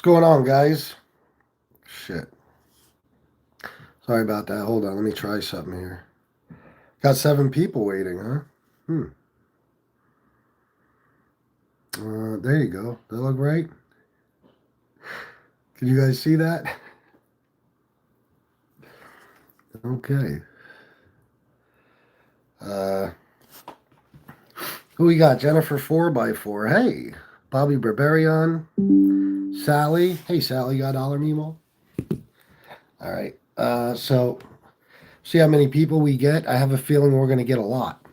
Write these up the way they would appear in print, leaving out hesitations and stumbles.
going on, guys? Shit. Sorry about that. Hold on. Let me try something here. Got 7 people waiting, huh? There you go. That look right? Can you guys see that? Okay. Uh, who we got? Jennifer 4x4. Hey. Bobby Barbarian. Sally. Hey, Sally. You got Dollar Mimo? All right. So, see how many people we get? I have a feeling we're going to get a lot.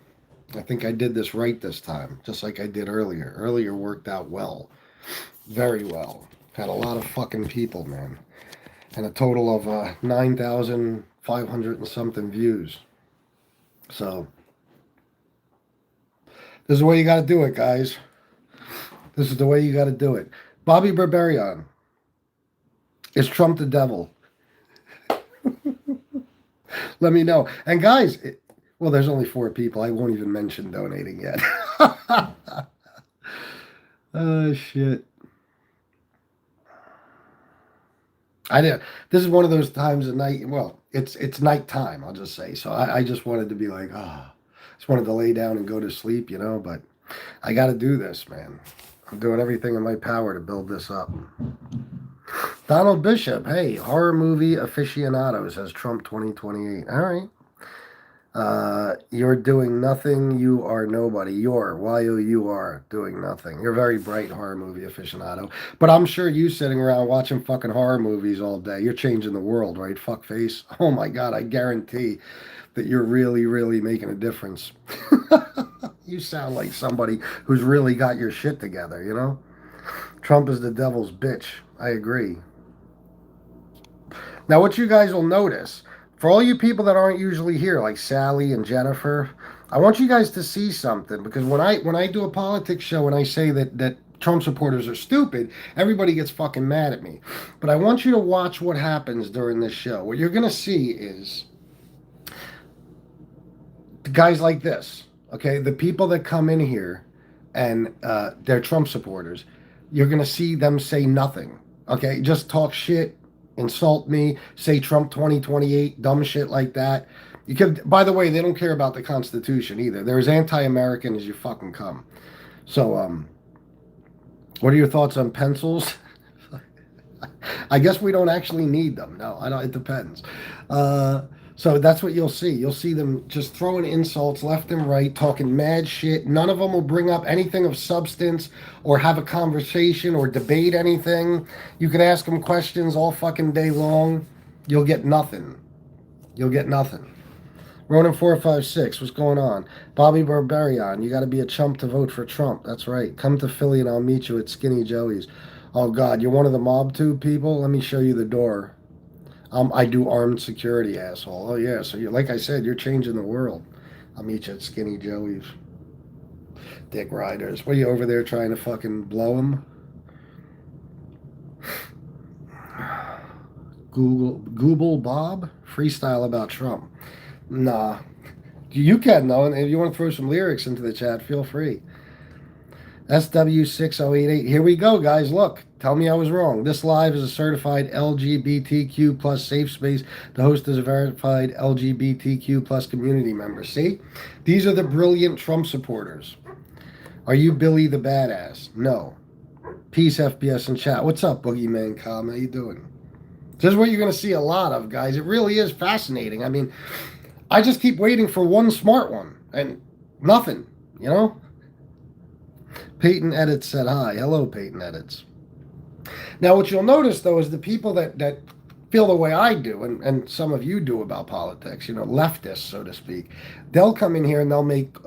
I think I did this right this time, just like I did earlier. Earlier worked out well. Very well. Had a lot of fucking people, man. And a total of 9,500 and something views. So, this is the way you got to do it, guys. This is the way you got to do it. Bobby Barbarian. Is Trump the devil? Let me know. And guys, well, there's only 4 people. I won't even mention donating yet. Oh, shit. I did. This is one of those times at night. Well, it's nighttime. I'll just say. So I just wanted to be like, just wanted to lay down and go to sleep, But I got to do this, man. I'm doing everything in my power to build this up. Donald Bishop, hey, horror movie aficionado, says Trump 2028. All right. You're doing nothing. You are nobody. You're Y-O-U-R doing nothing. You're a very bright horror movie aficionado. But I'm sure you sitting around watching fucking horror movies all day. You're changing the world, right? Fuckface. Oh my God, I guarantee that you're really, really making a difference. You sound like somebody who's really got your shit together, Trump is the devil's bitch. I agree. Now, what you guys will notice, for all you people that aren't usually here, like Sally and Jennifer, I want you guys to see something, because when I do a politics show and I say that Trump supporters are stupid, everybody gets fucking mad at me. But I want you to watch what happens during this show. What you're going to see is guys like this, okay? The people that come in here and they're Trump supporters, you're going to see them say nothing, okay? Just talk shit, insult me, say Trump 2028, dumb shit like that. You could, by the way, they don't care about the Constitution either. They're as anti-American as you fucking come. So, what are your thoughts on pencils? I guess we don't actually need them. No, I don't. It depends. So that's what you'll see. You'll see them just throwing insults left and right, talking mad shit. None of them will bring up anything of substance or have a conversation or debate anything. You can ask them questions all fucking day long. You'll get nothing. You'll get nothing. Ronan456, what's going on? Bobby Barbarian, you got to be a chump to vote for Trump. That's right. Come to Philly and I'll meet you at Skinny Joey's. Oh, God, you're one of the mob tube people? Let me show you the door. I do armed security, asshole. Oh, yeah. So, like I said, you're changing the world. I'll meet you at Skinny Joey's. Dick Riders. What are you over there trying to fucking blow him? Google Bob? Freestyle about Trump. Nah. You can, though. And if you want to throw some lyrics into the chat, feel free. SW6088. Here we go, guys. Look. Tell me I was wrong. This live is a certified LGBTQ plus safe space. The host is a verified LGBTQ plus community member. See? These are the brilliant Trump supporters. Are you Billy the Badass? No. Peace, FBS, and chat. What's up, Boogeyman Com? How you doing? This is what you're going to see a lot of, guys. It really is fascinating. I mean, I just keep waiting for one smart one, and nothing, Peyton Edits said hi. Hello, Peyton Edits. Now, what you'll notice, though, is the people that feel the way I do, and some of you do about politics, leftists, so to speak, they'll come in here and they'll make,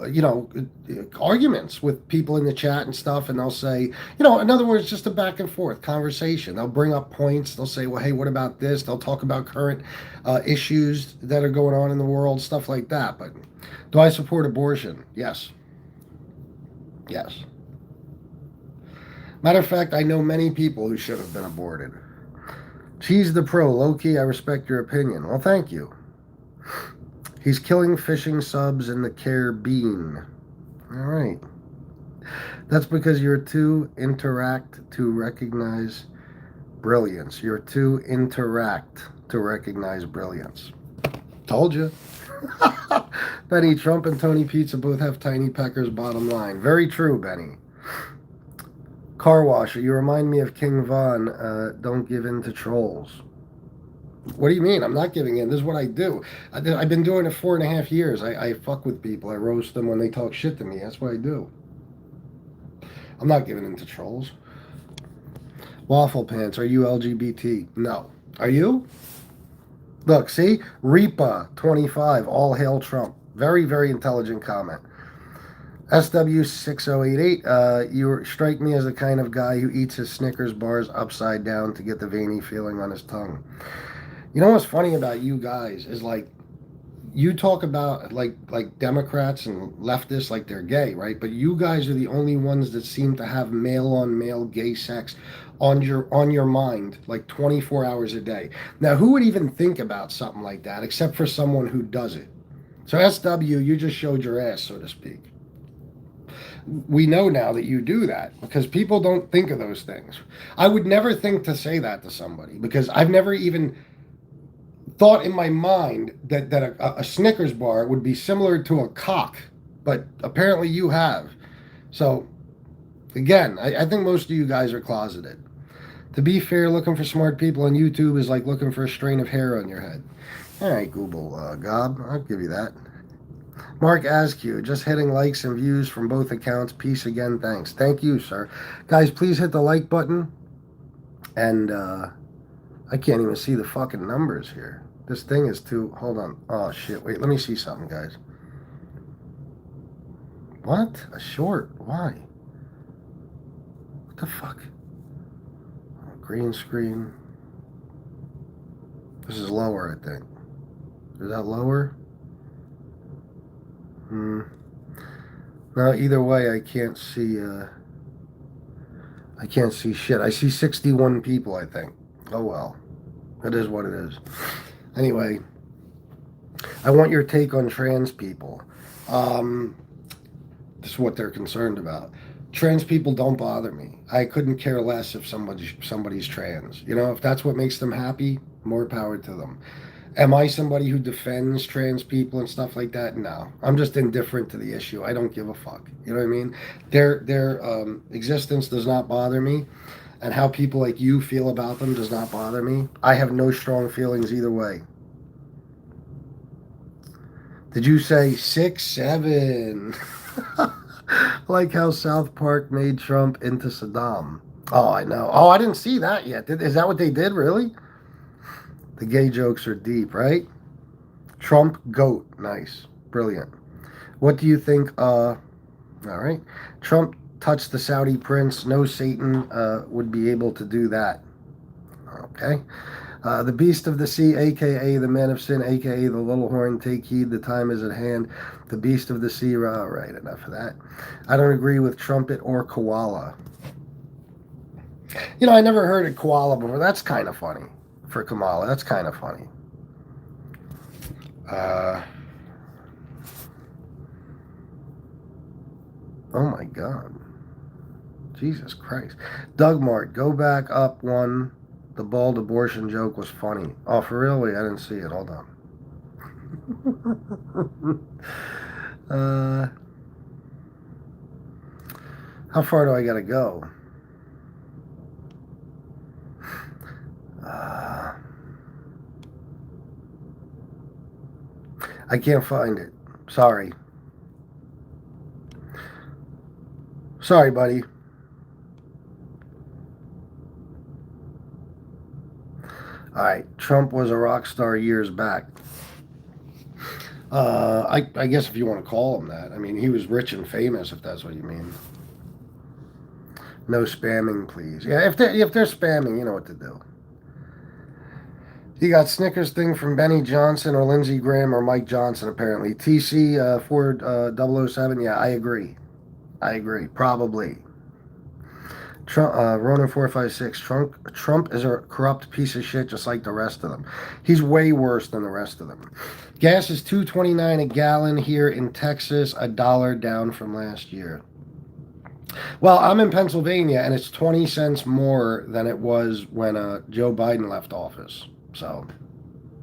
arguments with people in the chat and stuff, and they'll say, in other words, just a back and forth conversation. They'll bring up points. They'll say, well, hey, what about this? They'll talk about current issues that are going on in the world, stuff like that. But do I support abortion? Yes. Yes. Matter of fact, I know many people who should have been aborted. Cheese the Pro, low-key, I respect your opinion. Well, thank you. He's killing fishing subs in the Caribbean. All right. That's because you're too interact to recognize brilliance. You're too interact to recognize brilliance. Told you. Benny, Trump and Tony Pizza both have tiny peckers, bottom line. Very true, Benny. Car washer, you remind me of King Von. Don't give in to trolls. What do you mean? I'm not giving in. This is what I do. I've been doing it 4.5 years. I fuck with people. I roast them when they talk shit to me. That's what I do. I'm not giving in to trolls. Waffle Pants, are you LGBT? No. Are you? Look, see? Reaper 25, all hail Trump. Very, very intelligent comment. SW6088, you strike me as the kind of guy who eats his Snickers bars upside down to get the veiny feeling on his tongue. You know what's funny about you guys is like, you talk about like Democrats and leftists like they're gay, right? But you guys are the only ones that seem to have male on male gay sex on your mind like 24 hours a day. Now, who would even think about something like that except for someone who does it? So SW, you just showed your ass, so to speak. We know now that you do that because people don't think of those things. I would never think to say that to somebody because I've never even thought in my mind that a Snickers bar would be similar to a cock, but apparently you have. So, again, I think most of you guys are closeted. To be fair, looking for smart people on YouTube is like looking for a strain of hair on your head. All right, Google Gob, I'll give you that. Mark Askew, just hitting likes and views from both accounts. Peace again, thanks. Thank you, sir. Guys, please hit the like button. And I can't even see the fucking numbers here. This thing is too... Hold on. Oh, shit. Wait, let me see something, guys. What? A short? Why? What the fuck? Oh, green screen. This is lower, I think. Is that lower? No, either way, I can't see... I can't see shit. I see 61 people, I think. Oh, well. It is what it is. Anyway, I want your take on trans people. This is what they're concerned about. Trans people don't bother me. I couldn't care less if somebody's trans. You know, if that's what makes them happy, more power to them. Am I somebody who defends trans people and stuff like that? No. I'm just indifferent to the issue. I don't give a fuck. You know what I mean? Their existence does not bother me. And how people like you feel about them does not bother me. I have no strong feelings either way. Did you say 6, 7? Like how South Park made Trump into Saddam. Oh, I know. Oh, I didn't see that yet. Is that what they did, really? The gay jokes are deep, right? Trump goat. Nice. Brilliant. What do you think? All right. Trump touched the Saudi prince. No Satan would be able to do that. Okay. The beast of the sea, a.k.a. the man of sin, a.k.a. the little horn, take heed, the time is at hand. The beast of the sea, all right, enough of that. I don't agree with trumpet or koala. You know, I never heard of koala before. That's kind of funny. For Kamala, that's kind of funny. Oh my God. Jesus Christ. Doug Mart, go back up one. The bald abortion joke was funny. Oh, for real? Wait, I didn't see it. Hold on. How far do I gotta go? I can't find it. Sorry. Sorry, buddy. All right. Trump was a rock star years back. I guess if you want to call him that. I mean, he was rich and famous, if that's what you mean. No spamming, please. Yeah, if they're spamming, you know what to do. You got Snickers thing from Benny Johnson or Lindsey Graham or Mike Johnson, apparently. TC 4007, yeah, I agree. Probably. Trump, Ronan 456. Trump is a corrupt piece of shit, just like the rest of them. He's way worse than the rest of them. Gas is $2.29 a gallon here in Texas, $1 down from last year. Well, I'm in Pennsylvania, and it's 20 cents more than it was when Joe Biden left office. So,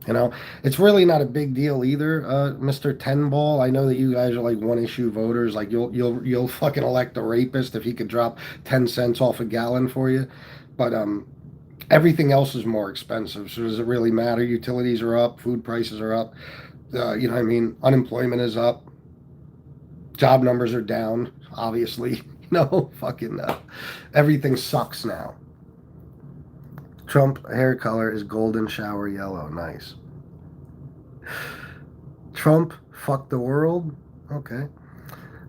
you know, it's really not a big deal either, Mr. Ten Ball. I know that you guys are like one issue voters. Like you'll fucking elect a rapist if he could drop 10 cents off a gallon for you. But everything else is more expensive. So does it really matter? Utilities are up, food prices are up. You know what I mean? Unemployment is up. Job numbers are down, obviously. Fucking everything sucks now. Trump hair color is golden shower yellow. Nice. Trump fucked the world? Okay.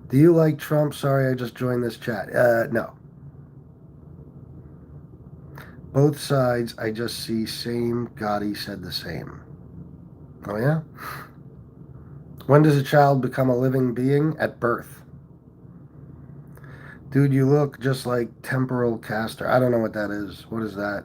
Do you like Trump? Sorry, I just joined this chat. No. Both sides, I just see same. Gotti said the same. Oh, yeah? When does a child become a living being? At birth. Dude, you look just like temporal caster. I don't know what that is. What is that?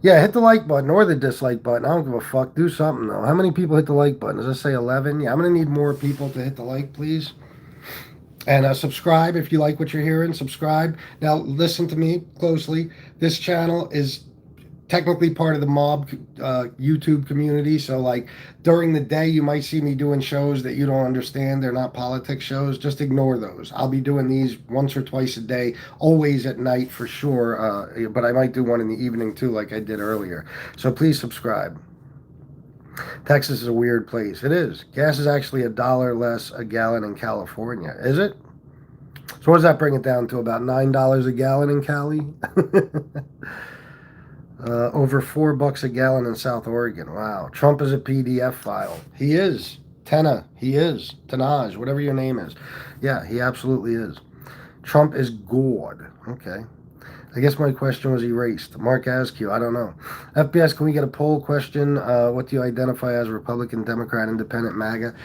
Yeah, hit the like button or the dislike button. I don't give a fuck. Do something, though. How many people hit the like button? Does it say 11? Yeah, I'm going to need more people to hit the like, please. And subscribe if you like what you're hearing. Subscribe. Now, listen to me closely. This channel is technically part of the mob YouTube community. So, like, during the day, you might see me doing shows that you don't understand. They're not politics shows. Just ignore those. I'll be doing these once or twice a day, always at night for sure. But I might do one in the evening, too, like I did earlier. So please subscribe. Texas is a weird place. It is. Gas is actually $1 less a gallon in California. Is it? So what does that bring it down to? About $9 a gallon in Cali? Over $4 a gallon in South Oregon. Wow. Trump is a PDF file. He is. Tenna. He is. Tanaj, whatever your name is. Yeah, he absolutely is. Trump is God. Okay. I guess my question was erased. Mark Askew, I don't know. FBS, can we get a poll question? What do you identify as Republican, Democrat, Independent, MAGA?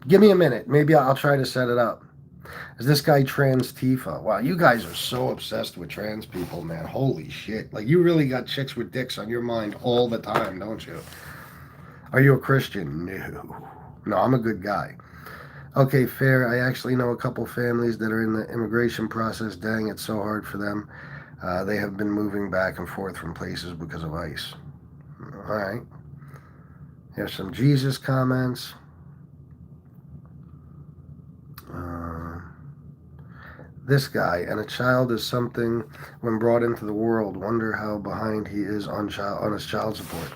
Give me a minute. Maybe I'll try to set it up. Is this guy trans Tifa? Wow, you guys are so obsessed with trans people, man. Holy shit. Like, you really got chicks with dicks on your mind all the time, don't you? Are you a Christian? No. No, I'm a good guy. Okay, fair. I actually know a couple families that are in the immigration process. Dang, it's so hard for them. They have been moving back and forth from places because of ICE. All right. Here's some Jesus comments. This guy, and a child is something when brought into the world. Wonder how behind he is on his child support.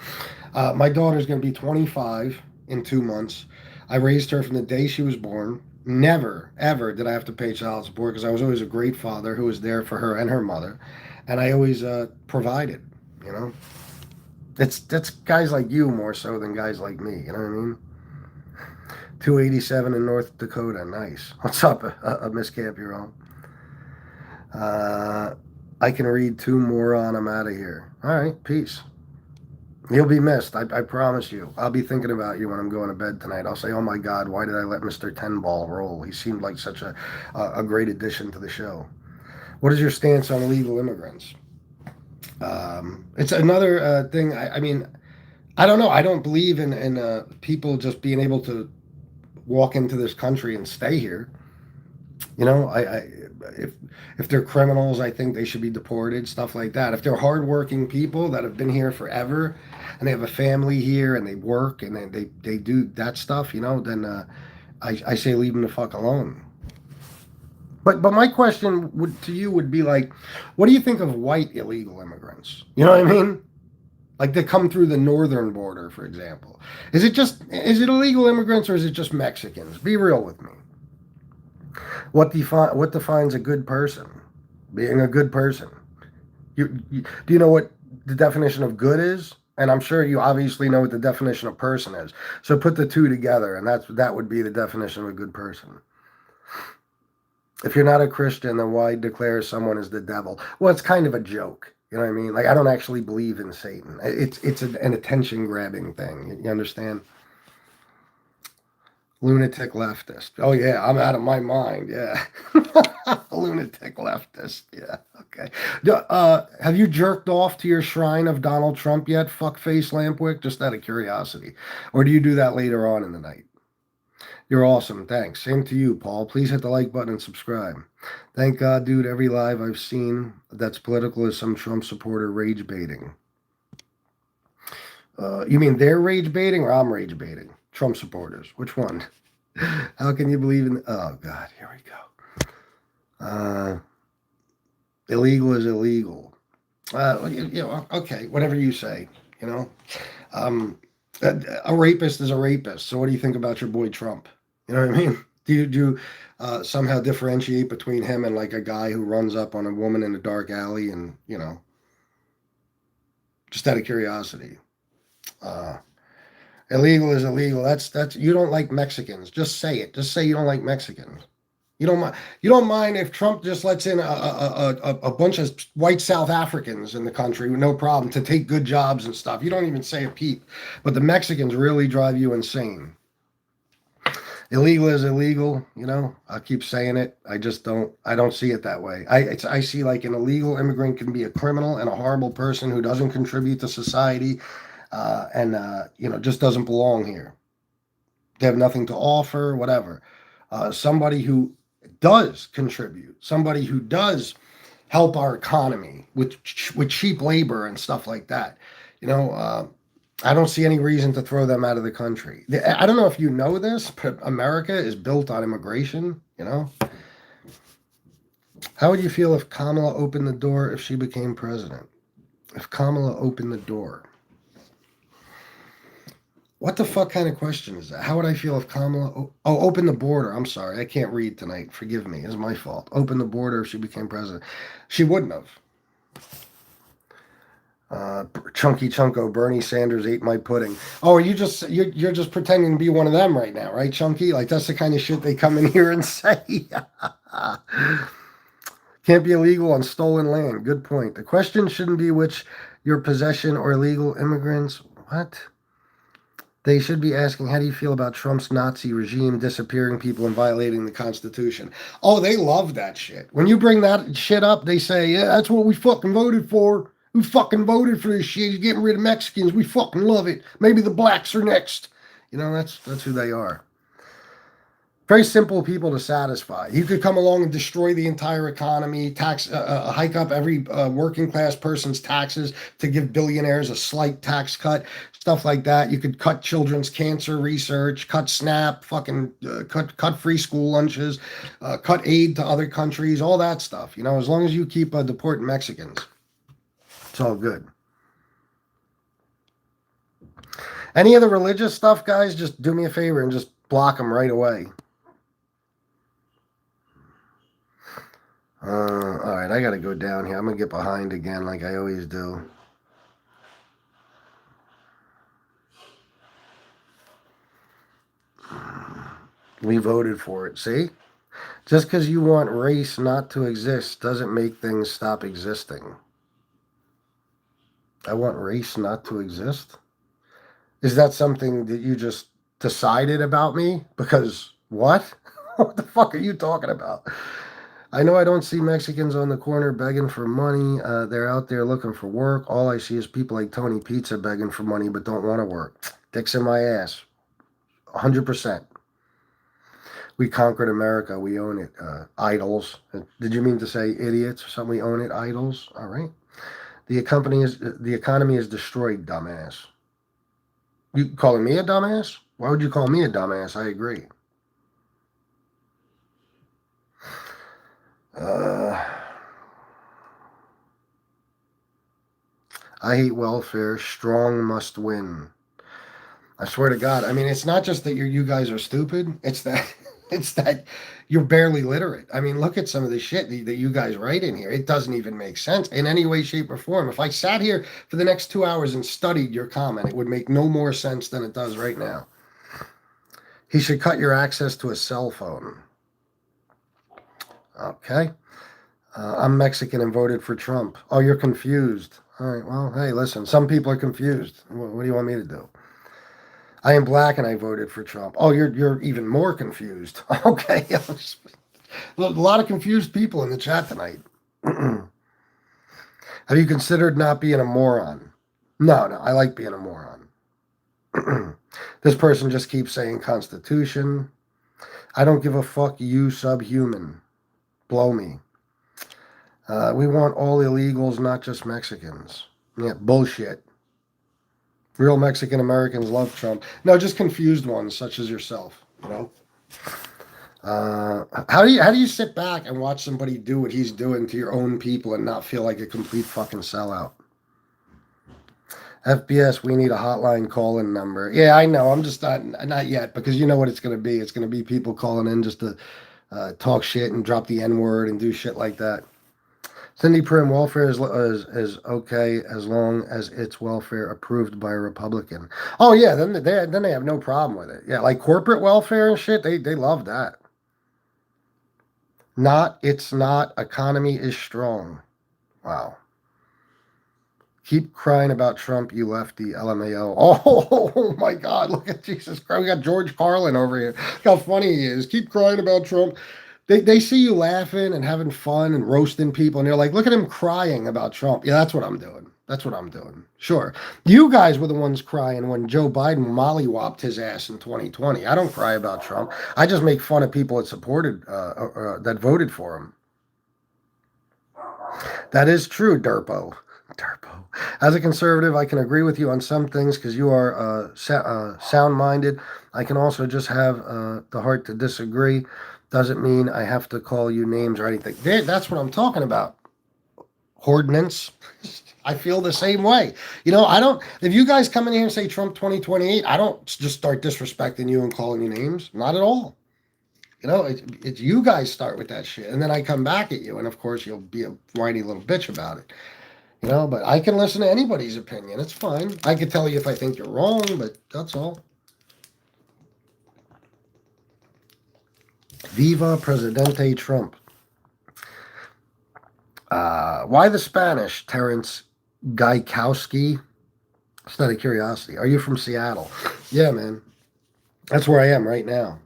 My daughter's going to be 25 in 2 months. I raised her from the day she was born. Never, ever did I have to pay child support because I was always a great father who was there for her and her mother. And I always provided, you know. That's guys like you more so than guys like me, you know what I mean? 287 in North Dakota. Nice. What's up, Miss Campion? I can read 2 more on. I'm out of here. All right. Peace. You'll be missed. I promise you. I'll be thinking about you when I'm going to bed tonight. I'll say, oh my God, why did I let Mr. Ten Ball roll? He seemed like such a great addition to the show. What is your stance on illegal immigrants? It's another thing. I mean, I don't know. I don't believe in people just being able to walk into this country and stay here. You know, if they're criminals, I think they should be deported, stuff like that. If they're hardworking people that have been here forever and they have a family here and they work and they do that stuff, you know, then I say leave them the fuck alone. But my question to you would be like, what do you think of white illegal immigrants? You know what I mean? Like they come through the northern border, for example. Is it illegal immigrants or is it just Mexicans? Be real with me. What defines a good person? Being a good person. Do you know what the definition of good is? And I'm sure you obviously know what the definition of person is. So put the two together, and that would be the definition of a good person. If you're not a Christian, then why declare someone as the devil? Well, it's kind of a joke. You know what I mean? Like, I don't actually believe in Satan. It's an attention-grabbing thing. You understand? Lunatic leftist. Oh, yeah, I'm out of my mind. Yeah. Lunatic leftist. Yeah, okay. Have you jerked off to your shrine of Donald Trump yet, fuckface Lampwick? Just out of curiosity. Or do you do that later on in the night? You're awesome. Thanks. Same to you, Paul. Please hit the like button and subscribe. Thank God, dude. Every live I've seen that's political is some Trump supporter rage baiting. You mean they're rage baiting or I'm rage baiting? Trump supporters. Which one? How can you believe in... Oh, God. Here we go. Illegal is illegal. Okay. Whatever you say, you know. A rapist is a rapist. So what do you think about your boy Trump? You know what I mean? Do you somehow differentiate between him and like a guy who runs up on a woman in a dark alley and, you know, just out of curiosity? Illegal is illegal. That's you don't like Mexicans. Just say it. Just say you don't like Mexicans. You don't mind if Trump just lets in a bunch of white South Africans in the country with no problem to take good jobs and stuff. You don't even say a peep. But the Mexicans really drive you insane. Illegal is illegal, you know. I keep saying it. I don't see it that way. I see like an illegal immigrant can be a criminal and a horrible person who doesn't contribute to society, and you know, just doesn't belong here. They have nothing to offer, whatever. Somebody who does contribute, somebody who does help our economy with cheap labor and stuff like that. You know, I don't see any reason to throw them out of the country. I don't know if you know this, but America is built on immigration, you know. How would you feel if Kamala opened the door if she became president? If Kamala opened the door. What the fuck kind of question is that? How would I feel if Kamala... open the border. I'm sorry. I can't read tonight. Forgive me. It's my fault. Open the border if she became president. She wouldn't have. Chunky Chunko, Bernie Sanders ate my pudding. Oh, you're just pretending to be one of them right now, right, Chunky? Like, that's the kind of shit they come in here and say. Can't be illegal on stolen land. Good point. The question shouldn't be which your possession or illegal immigrants. What? They should be asking, how do you feel about Trump's Nazi regime disappearing people and violating the Constitution? Oh, they love that shit. When you bring that shit up, they say, yeah, that's what we fucking voted for. We fucking voted for this shit. He's getting rid of Mexicans. We fucking love it. Maybe the blacks are next. You know, that's who they are. Very simple people to satisfy. You could come along and destroy the entire economy, hike up every working class person's taxes to give billionaires a slight tax cut, stuff like that. You could cut children's cancer research, cut SNAP, fucking cut free school lunches, cut aid to other countries, all that stuff. You know, as long as you keep deporting Mexicans, it's all good. Any of the religious stuff, guys, just do me a favor and just block them right away. All right, I got to go down here. I'm going to get behind again like I always do. We voted for it. See? Just because you want race not to exist doesn't make things stop existing. I want race not to exist? Is that something that you just decided about me? Because what? What the fuck are you talking about? I know I don't see Mexicans on the corner begging for money. They're out there looking for work. All I see is people like Tony Pizza begging for money but don't want to work. Dicks in my ass. 100%. We conquered America. We own it. Idols. Did you mean to say idiots or something? We own it. Idols. All right. The economy is destroyed, dumbass. You calling me a dumbass? Why would you call me a dumbass? I agree. I hate welfare. Strong must win. I swear to God. I mean, it's not just that you guys are stupid. It's that you're barely literate. I mean, look at some of the shit that you guys write in here. It doesn't even make sense in any way, shape, or form. If I sat here for the next 2 hours and studied your comment, it would make no more sense than it does right now. He should cut your access to a cell phone. Okay. I'm Mexican and voted for Trump. Oh, you're confused. All right, well, hey, listen, some people are confused. What do you want me to do? I am black and I voted for Trump. Oh, you're even more confused. Okay. A lot of confused people in the chat tonight. Have you considered not being a moron? No, I like being a moron. This person just keeps saying Constitution. I don't give a fuck, you subhuman. Blow me. We want all illegals, not just Mexicans. Yeah, bullshit. Real Mexican Americans love Trump. No, just confused ones, such as yourself. You know. How do you sit back and watch somebody do what he's doing to your own people and not feel like a complete fucking sellout? FBS, we need a hotline call-in number. Yeah, I know. I'm just not yet, because you know what it's going to be. It's going to be people calling in just to talk shit and drop the N-word and do shit like that. Cindy Prim, welfare is okay as long as it's welfare approved by a Republican. Oh yeah, then they have no problem with it. Yeah, like corporate welfare and shit, they love that. It's not. Economy is strong. Wow. Keep crying about Trump, you lefty, LMAO. Oh my God, look at Jesus Christ. We got George Carlin over here. Look how funny he is. Keep crying about Trump. They see you laughing and having fun and roasting people, and they're like, look at him crying about Trump. Yeah, that's what I'm doing. That's what I'm doing. Sure. You guys were the ones crying when Joe Biden mollywopped his ass in 2020. I don't cry about Trump. I just make fun of people that supported, that voted for him. That is true, Derpo. Derpo. As a conservative, I can agree with you on some things because you are sound-minded. I can also just have the heart to disagree. Doesn't mean I have to call you names or anything. That's what I'm talking about. Ordinance. I feel the same way. If you guys come in here and say Trump 2028, I don't just start disrespecting you and calling you names. Not at all. It's you guys start with that shit. And then I come back at you. And of course, you'll be a whiny little bitch about it. But I can listen to anybody's opinion. It's fine. I can tell you if I think you're wrong, but that's all. Viva Presidente Trump. Why the Spanish, Terrence Gaikowski? Just out of curiosity. Are you from Seattle? Yeah, man. That's where I am right now.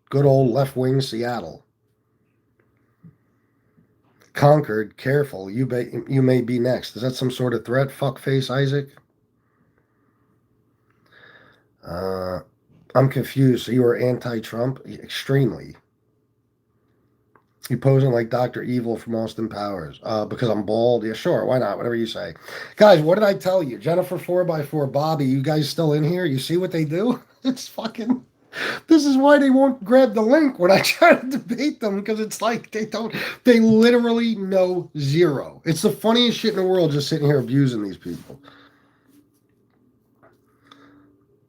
Good old left-wing Seattle. Concord, careful. You may be next. Is that some sort of threat? Fuckface Isaac? I'm confused. So you are anti-Trump? Extremely. You posing like Dr. Evil from Austin Powers. Because I'm bald? Yeah, sure. Why not? Whatever you say. Guys, what did I tell you? Jennifer 4x4, Bobby, you guys still in here? You see what they do? It's fucking... This is why they won't grab the link when I try to debate them, because it's like they literally know zero. It's the funniest shit in the world just sitting here abusing these people.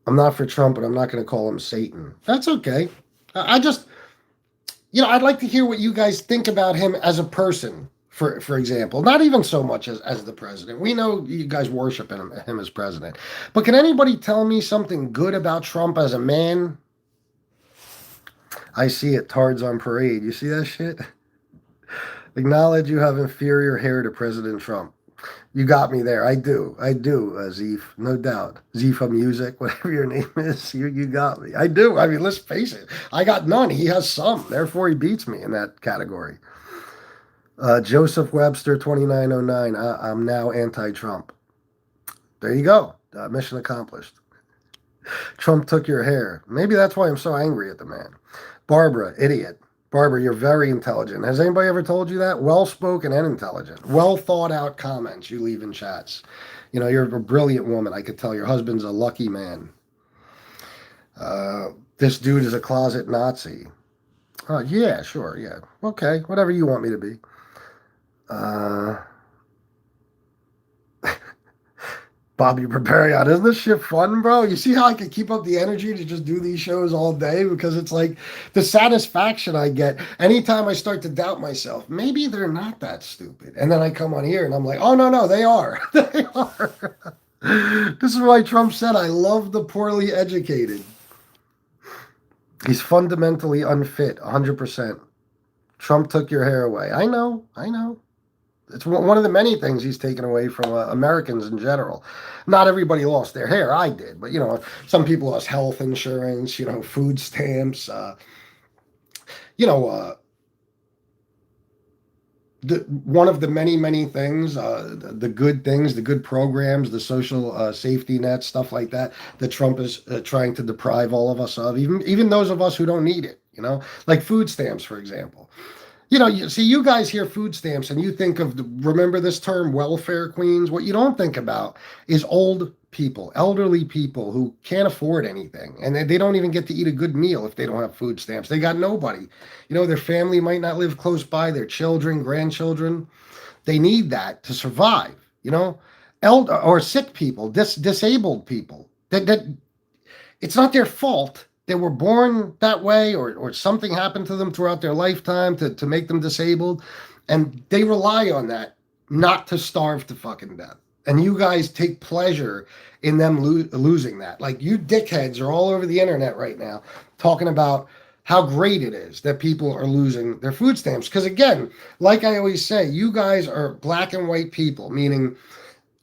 I'm not for Trump, but I'm not going to call him Satan. That's okay. I just... I'd like to hear what you guys think about him as a person, for example. Not even so much as the president. We know you guys worship him as president. But can anybody tell me something good about Trump as a man? I see it, Tards on Parade. You see that shit? Acknowledge you have inferior hair to President Trump. You got me there. I do, Zeef, no doubt. Zeefa Music, whatever your name is, you got me. I do. I mean, let's face it. I got none. He has some. Therefore, he beats me in that category. Joseph Webster, 2909. I'm now anti-Trump. There you go. Mission accomplished. Trump took your hair. Maybe that's why I'm so angry at the man. Barbara, idiot. Barbara, you're very intelligent. Has anybody ever told you that? Well-spoken and intelligent. Well-thought-out comments you leave in chats. You're a brilliant woman. I could tell your husband's a lucky man. This dude is a closet Nazi. Yeah, sure, yeah. Okay, whatever you want me to be. Bobby Barbarian, isn't this shit fun, bro? You see how I can keep up the energy to just do these shows all day? Because it's like the satisfaction I get anytime I start to doubt myself. Maybe they're not that stupid. And then I come on here and I'm like, oh, no, they are. They are. This is why Trump said, I love the poorly educated. He's fundamentally unfit, 100%. Trump took your hair away. I know. It's one of the many things he's taken away from Americans in general. Not everybody lost their hair. I did. But, some people lost health insurance, food stamps, one of the many, many things, the good things, the good programs, the social safety nets, stuff like that Trump is trying to deprive all of us of, even those of us who don't need it. you know, like food stamps, for example. You know, you see, you guys hear food stamps and you think of, remember this term, welfare queens. What you don't think about is old people, elderly people who can't afford anything. And they don't even get to eat a good meal if they don't have food stamps. They got nobody. You know, their family might not live close by, their children, grandchildren. They need that to survive, you know? Elder or sick people, disabled people. That it's not their fault. They were born that way, or something happened to them throughout their lifetime to make them disabled. And they rely on that not to starve to fucking death. And you guys take pleasure in them losing that. Like, you dickheads are all over the internet right now talking about how great it is that people are losing their food stamps. Because again, like I always say, you guys are black and white people, meaning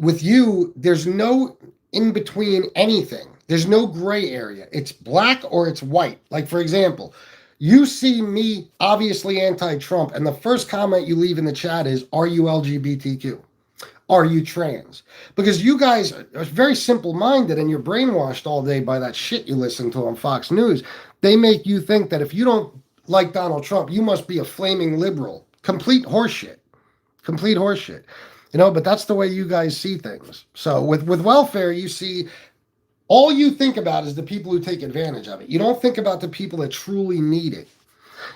with you, there's no in between anything. There's no gray area. It's black or it's white. Like, for example, you see me obviously anti-Trump, and the first comment you leave in the chat is, are you LGBTQ? Are you trans? Because you guys are very simple-minded and you're brainwashed all day by that shit you listen to on Fox News. They make you think that if you don't like Donald Trump, you must be a flaming liberal. Complete horseshit. Complete horseshit. You know, but that's the way you guys see things. So with welfare, you see, all you think about is the people who take advantage of it. You don't think about the people that truly need it.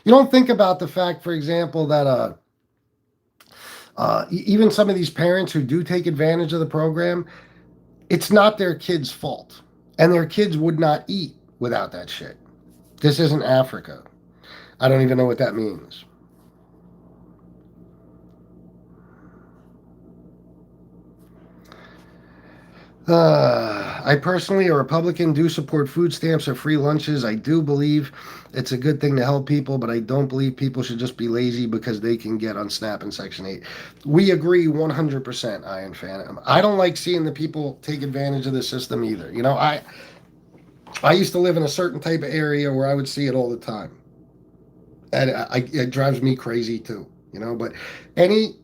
You don't think about the fact, for example, that even some of these parents who do take advantage of the program, it's not their kids' fault. And their kids would not eat without that shit. This isn't Africa. I don't even know what that means. I personally, a Republican, do support food stamps or free lunches. I do believe it's a good thing to help people, but I don't believe people should just be lazy because they can get on SNAP and Section 8. We agree 100%, Iron Fan. I don't like seeing the people take advantage of the system either. You know, I used to live in a certain type of area where I would see it all the time. And it drives me crazy too, you know, but any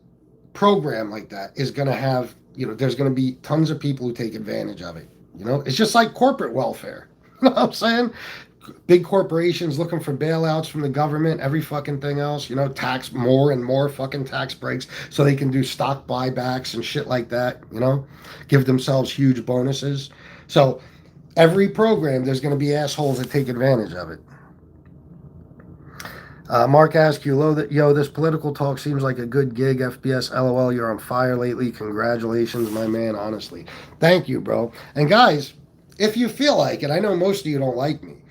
program like that is going to have, you know, there's going to be tons of people who take advantage of it. You know, it's just like corporate welfare. You know what I'm saying? Big corporations looking for bailouts from the government, every fucking thing else, you know, tax more and more fucking tax breaks so they can do stock buybacks and shit like that, you know, give themselves huge bonuses. So every program, there's going to be assholes that take advantage of it. Mark asks you, yo, this political talk seems like a good gig. FBS, LOL, you're on fire lately. Congratulations, my man, honestly. Thank you, bro. And guys, if you feel like it, I know most of you don't like me,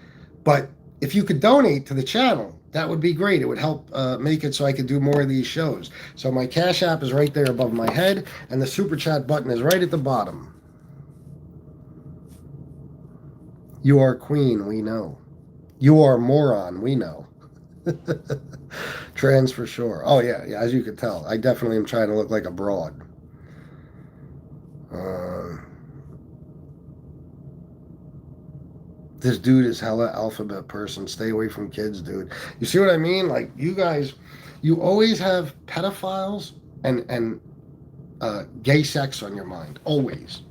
but if you could donate to the channel, that would be great. It would help make it so I could do more of these shows. So my Cash App is right there above my head, and the Super Chat button is right at the bottom. You are queen, we know. You are moron, we know. Trans for sure. Oh yeah, as you could tell, I definitely am trying to look like a broad. This dude is hella alphabet person. Stay away from kids, dude. You see what I mean? Like, you guys, you always have pedophiles and gay sex on your mind. Always.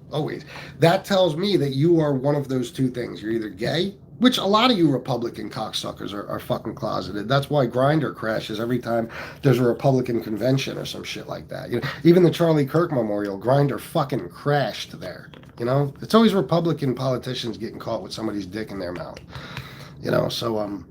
That tells me that you are one of those two things. You're either gay, which a lot of you Republican cocksuckers are fucking closeted. That's why Grindr crashes every time there's a Republican convention or some shit like that. You know, even the Charlie Kirk Memorial, Grindr fucking crashed there. You know, it's always Republican politicians getting caught with somebody's dick in their mouth. You know, so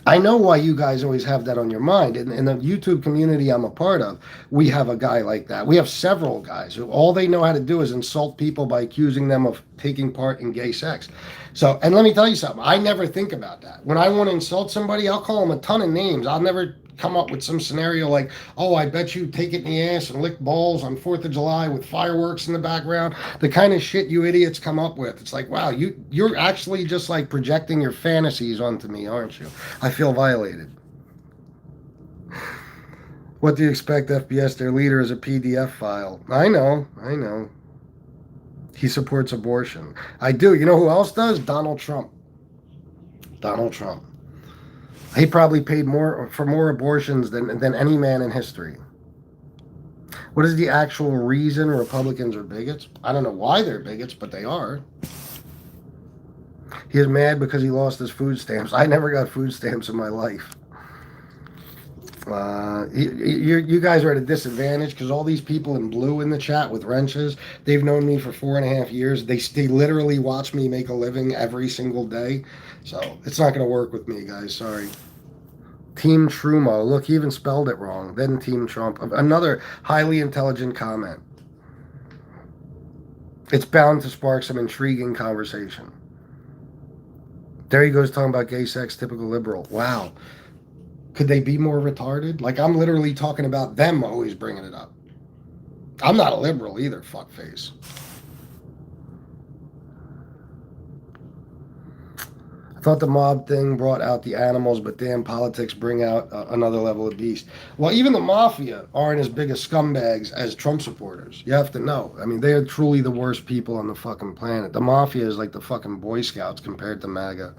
I know why you guys always have that on your mind. In the YouTube community I'm a part of, we have a guy like that. We have several guys who all they know how to do is insult people by accusing them of taking part in gay sex. So, and let me tell you something, I never think about that. When I want to insult somebody, I'll call them a ton of names. I'll never come up with some scenario like, oh, I bet you take it in the ass and lick balls on 4th of July with fireworks in the background. The kind of shit you idiots come up with. It's like, wow, you're actually just like projecting your fantasies onto me, aren't you? I feel violated. What do you expect, FBS? Their leader is a PDF file. I know. He supports abortion. I do. You know who else does? Donald Trump. He probably paid more for more abortions than any man in history. What is the actual reason Republicans are bigots? I don't know why they're bigots, but they are. He is mad because he lost his food stamps. I never got food stamps in my life. You guys are at a disadvantage because all these people in blue in the chat with wrenches, they've known me for 4.5 years. They literally watch me make a living every single day. So it's not going to work with me, guys. Sorry. Team Trumo. Look, he even spelled it wrong. Then Team Trump. Another highly intelligent comment. It's bound to spark some intriguing conversation. There he goes talking about gay sex, typical liberal. Wow. Could they be more retarded? Like, I'm literally talking about them always bringing it up. I'm not a liberal either, fuckface. I thought the mob thing brought out the animals, but damn, politics bring out another level of beast. Well, even the mafia aren't as big as scumbags as Trump supporters. You have to know. I mean, they are truly the worst people on the fucking planet. The mafia is like the fucking Boy Scouts compared to MAGA.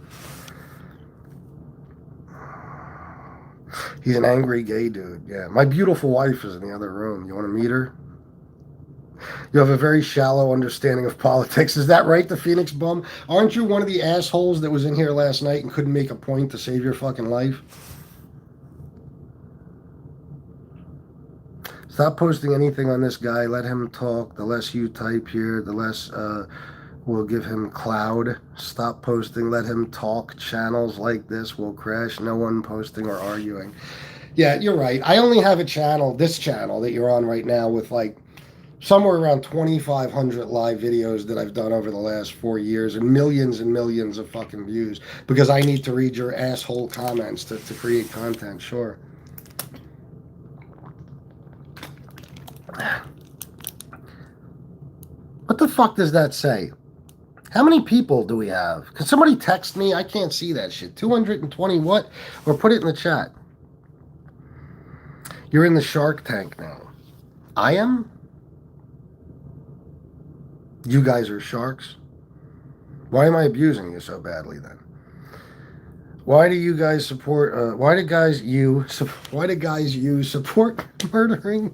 He's an angry gay dude. Yeah, my beautiful wife is in the other room. You want to meet her? You have a very shallow understanding of politics. Is that right, the Phoenix bum? Aren't you one of the assholes that was in here last night and couldn't make a point to save your fucking life? Stop posting anything on this guy. Let him talk. The less you type here, the less we'll give him cloud. Stop posting. Let him talk. Channels like this will crash. No one posting or arguing. Yeah, you're right. I only have a channel, this channel that you're on right now, with like somewhere around 2,500 live videos that I've done over the last 4 years and millions of fucking views because I need to read your asshole comments to create content. Sure. What the fuck does that say? How many people do we have? Can somebody text me? I can't see that shit. 220 what? Or put it in the chat. You're in the Shark Tank now. I am? You guys are sharks? Why am I abusing you so badly then? Why do you guys support, why do guys you support murdering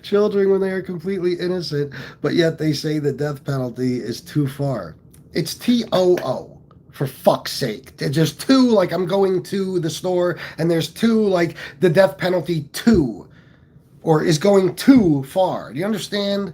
children when they are completely innocent, but yet they say the death penalty is too far? It's TOO, for fuck's sake. There's two, like I'm going to the store, and there's two, like the death penalty too, or is going too far. Do you understand?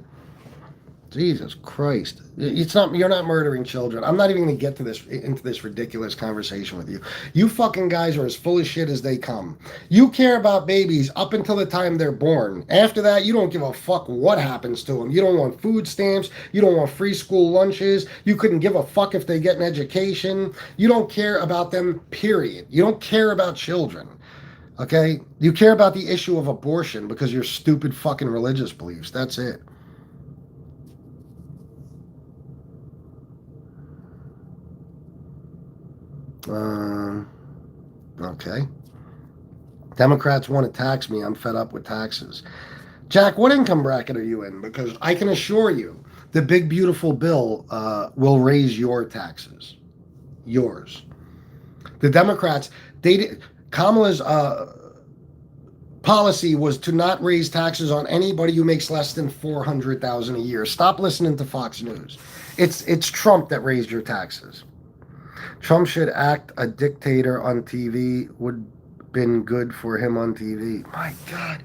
Jesus Christ. You're not murdering children. I'm not even going to get into this ridiculous conversation with you. You fucking guys are as full of shit as they come. You care about babies up until the time they're born. After that, you don't give a fuck what happens to them. You don't want food stamps. You don't want free school lunches. You couldn't give a fuck if they get an education. You don't care about them, period. You don't care about children. Okay? You care about the issue of abortion because of your stupid fucking religious beliefs. That's it. Okay. Democrats want to tax me. I'm fed up with taxes. Jack, what income bracket are you in? Because I can assure you the big beautiful bill will raise your taxes. Yours. The Democrats, Kamala's policy was to not raise taxes on anybody who makes less than $400,000 a year. Stop listening to Fox News. It's Trump that raised your taxes. Trump should act a dictator on TV. Would been good for him on TV. My God,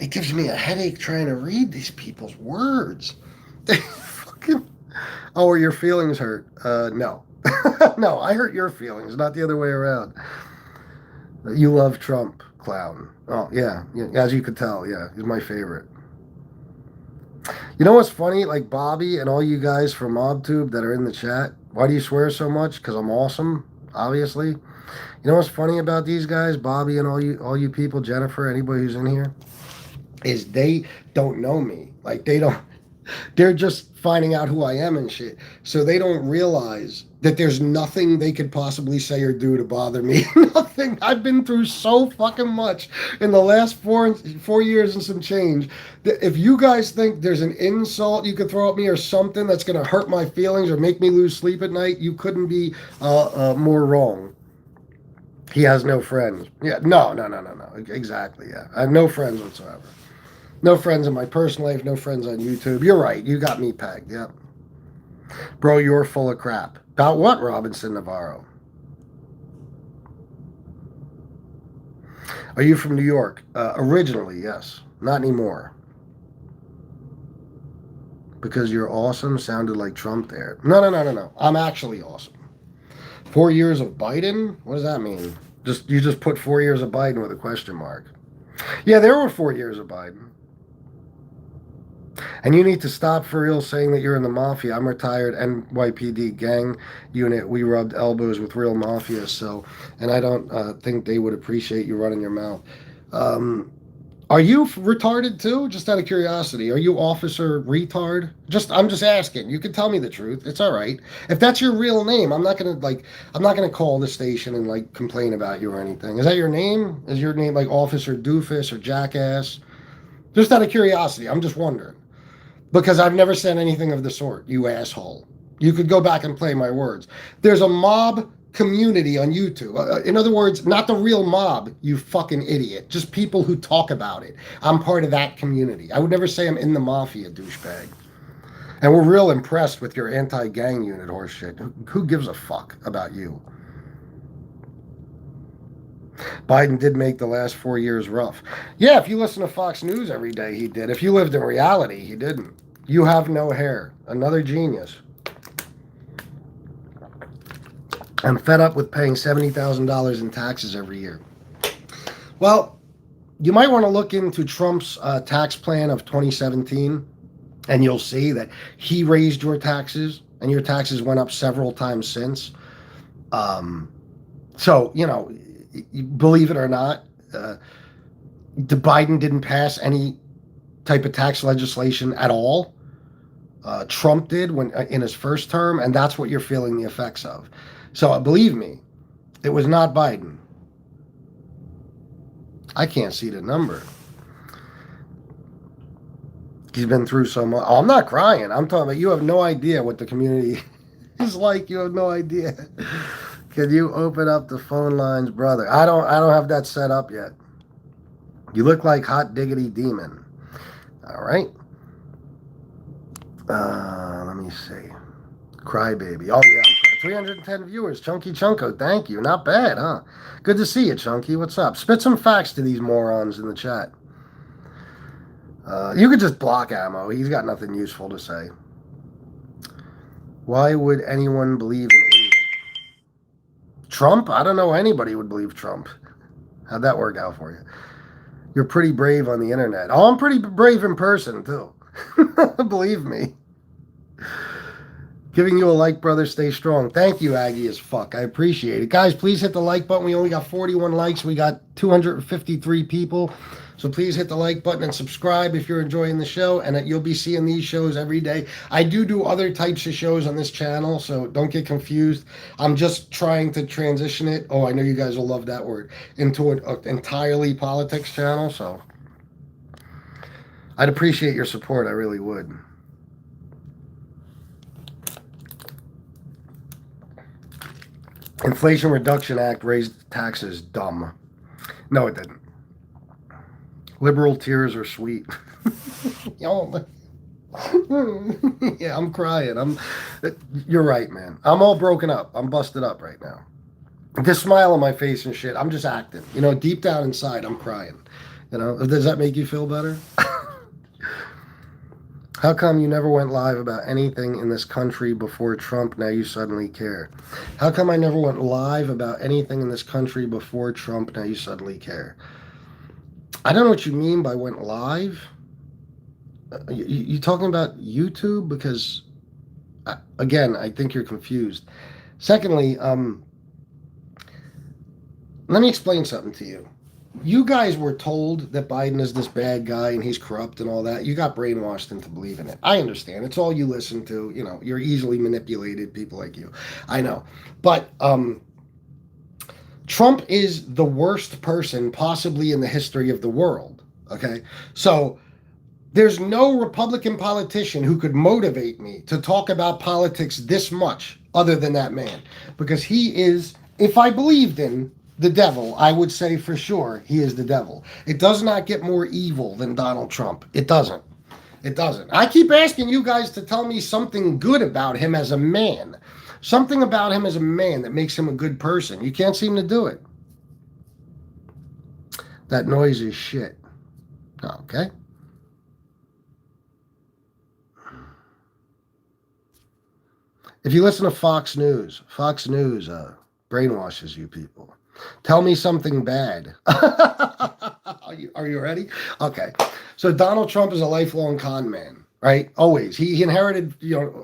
it gives me a headache trying to read these people's words. Oh, are your feelings hurt? No. No, I hurt your feelings, not the other way around. You love Trump, clown. Oh, yeah, as you could tell, yeah, he's my favorite. You know what's funny? Like Bobby and all you guys from MobTube that are in the chat, why do you swear so much? Because I'm awesome, obviously. You know what's funny about these guys, Bobby and all you people, Jennifer, anybody who's in here, is they don't know me. Like they're just finding out who I am and shit. So they don't realize that there's nothing they could possibly say or do to bother me. Nothing. I've been through so fucking much in the last 4 years and some change that if you guys think there's an insult you could throw at me or something that's going to hurt my feelings or make me lose sleep at night, you couldn't be more wrong. He has no friends. Yeah, no. Exactly, yeah. I have no friends whatsoever. No friends in my personal life, no friends on YouTube. You're right. You got me pegged, yep. Bro, you're full of crap. About what, Robinson Navarro? Are you from New York? Originally, yes. Not anymore. Because you're awesome sounded like Trump there. No. I'm actually awesome. 4 years of Biden? What does that mean? You just put 4 years of Biden with a question mark. Yeah, there were 4 years of Biden. And you need to stop for real saying that you're in the mafia. I'm retired NYPD gang unit. We rubbed elbows with real mafia, and I don't think they would appreciate you running your mouth. Are you retarded too? Just out of curiosity, are you Officer Retard? I'm just asking. You can tell me the truth. It's all right. If that's your real name, I'm not gonna call the station and complain about you or anything. Is that your name? Is your name like Officer Doofus or Jackass? Just out of curiosity, I'm just wondering. Because I've never said anything of the sort, you asshole. You could go back and play my words. There's a mob community on YouTube. In other words, not the real mob, you fucking idiot. Just people who talk about it. I'm part of that community. I would never say I'm in the mafia, douchebag. And we're real impressed with your anti-gang unit horseshit. Who gives a fuck about you? Biden did make the last 4 years rough. Yeah, if you listen to Fox News every day, he did. If you lived in reality, he didn't. You have no hair. Another genius. I'm fed up with paying $70,000 in taxes every year. Well, you might want to look into Trump's tax plan of 2017, and you'll see that he raised your taxes, and your taxes went up several times since. So, believe it or not, Biden didn't pass any type of tax legislation at all. Trump did in his first term, and that's what you're feeling the effects of. So believe me, it was not Biden. I can't see the number. He's been through so much. Oh, I'm not crying. I'm talking about you have no idea what the community is like. You have no idea. Can you open up the phone lines, brother? I don't have that set up yet. You look like hot diggity demon. All right. Let me see. Crybaby. Oh yeah, 310 viewers. Chunky Chunko, thank you. Not bad, huh? Good to see you, Chunky. What's up? Spit some facts to these morons in the chat. You could just block Ammo. He's got nothing useful to say. Why would anyone believe in India? Trump? I don't know anybody would believe Trump. How'd that work out for you? You're pretty brave on the internet. Oh, I'm pretty brave in person, too. Believe me. Giving you a like, brother. Stay strong. Thank you, Aggie as fuck. I appreciate it. Guys, please hit the like button. We only got 41 likes. We got 253 people. So please hit the like button and subscribe if you're enjoying the show. And you'll be seeing these shows every day. I do other types of shows on this channel, so don't get confused. I'm just trying to transition it. Oh, I know you guys will love that word. Into an entirely politics channel. So I'd appreciate your support. I really would. Inflation Reduction Act raised taxes. Dumb. No, it didn't. Liberal tears are sweet. Yeah, I'm crying. You're right, man. I'm all broken up. I'm busted up right now. This smile on my face and shit, I'm just acting. Deep down inside, I'm crying. Does that make you feel better? How come you never went live about anything in this country before Trump? Now you suddenly care. How come I never went live about anything in this country before Trump? Now you suddenly care. I don't know what you mean by went live. You talking about YouTube? Because, again, I think you're confused. Secondly, let me explain something to you. You guys were told that Biden is this bad guy and he's corrupt and all that. You got brainwashed into believing it. I understand. It's all you listen to. You're easily manipulated, people like you. I know. But Trump is the worst person possibly in the history of the world. Okay? So there's no Republican politician who could motivate me to talk about politics this much other than that man. Because he is, if I believed in the devil, I would say for sure he is the devil. It does not get more evil than Donald Trump. It doesn't. It doesn't. I keep asking you guys to tell me something good about him as a man. Something about him as a man that makes him a good person. You can't seem to do it. That noise is shit. Okay. If you listen to Fox News brainwashes you people. Tell me something bad. Are you ready? Okay. So Donald Trump is a lifelong con man, right? Always. He inherited,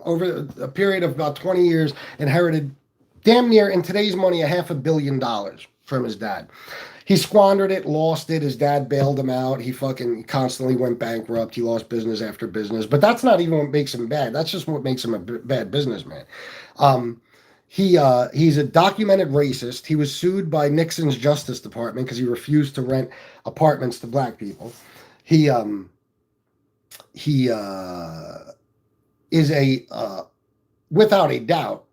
over a period of about 20 years, inherited damn near, in today's money, $500 million from his dad. He squandered it, lost it. His dad bailed him out. He fucking constantly went bankrupt. He lost business after business. But that's not even what makes him bad. That's just what makes him a bad businessman. He's a documented racist. He was sued by Nixon's Justice Department because he refused to rent apartments to black people. He is without a doubt,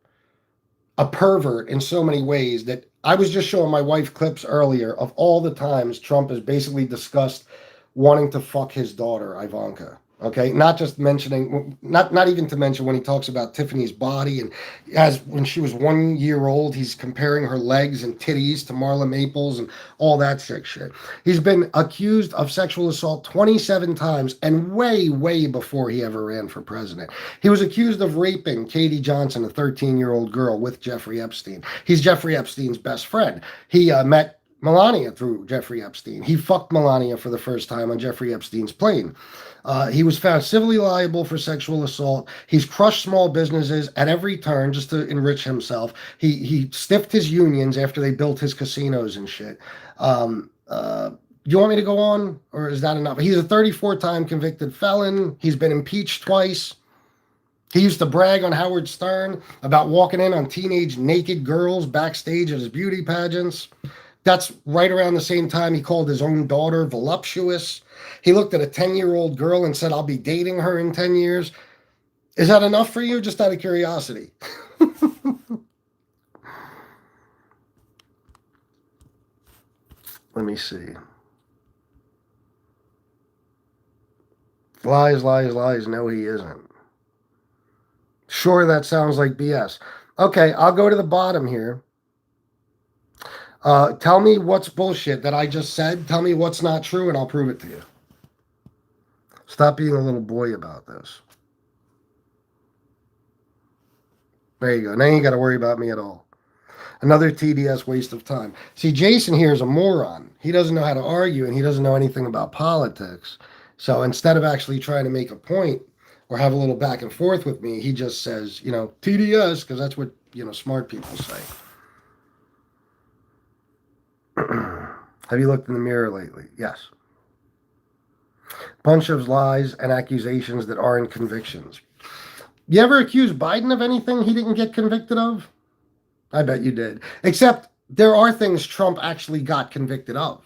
a pervert in so many ways that I was just showing my wife clips earlier of all the times Trump has basically discussed wanting to fuck his daughter, Ivanka. Okay, not just mentioning, not even to mention when he talks about Tiffany's body, and as when she was 1 year old, he's comparing her legs and titties to Marla Maples and all that sick shit. He's been accused of sexual assault 27 times, and way before he ever ran for president. He was accused of raping Katie Johnson, a 13-year-old girl, with Jeffrey Epstein. He's Jeffrey Epstein's best friend. He met Melania through Jeffrey Epstein. He fucked Melania for the first time on Jeffrey Epstein's plane. He was found civilly liable for sexual assault. He's crushed small businesses at every turn just to enrich himself. He stiffed his unions after they built his casinos and shit. Do you want me to go on, or is that enough? He's a 34-time convicted felon. He's been impeached twice. He used to brag on Howard Stern about walking in on teenage naked girls backstage at his beauty pageants. That's right around the same time he called his own daughter voluptuous. He looked at a 10-year-old girl and said, I'll be dating her in 10 years. Is that enough for you? Just out of curiosity. Let me see. Lies. No, he isn't. Sure, that sounds like BS. Okay, I'll go to the bottom here. Tell me what's bullshit that I just said. Tell me what's not true, and I'll prove it to you. Stop being a little boy about this. There you go. Now you ain't got to worry about me at all. Another TDS waste of time. See, Jason here is a moron. He doesn't know how to argue, and he doesn't know anything about politics. So instead of actually trying to make a point or have a little back and forth with me, he just says, TDS, because that's what, smart people say. Have you looked in the mirror lately? Yes. Bunch of lies and accusations that aren't convictions. You ever accuse Biden of anything he didn't get convicted of? I bet you did. Except there are things Trump actually got convicted of.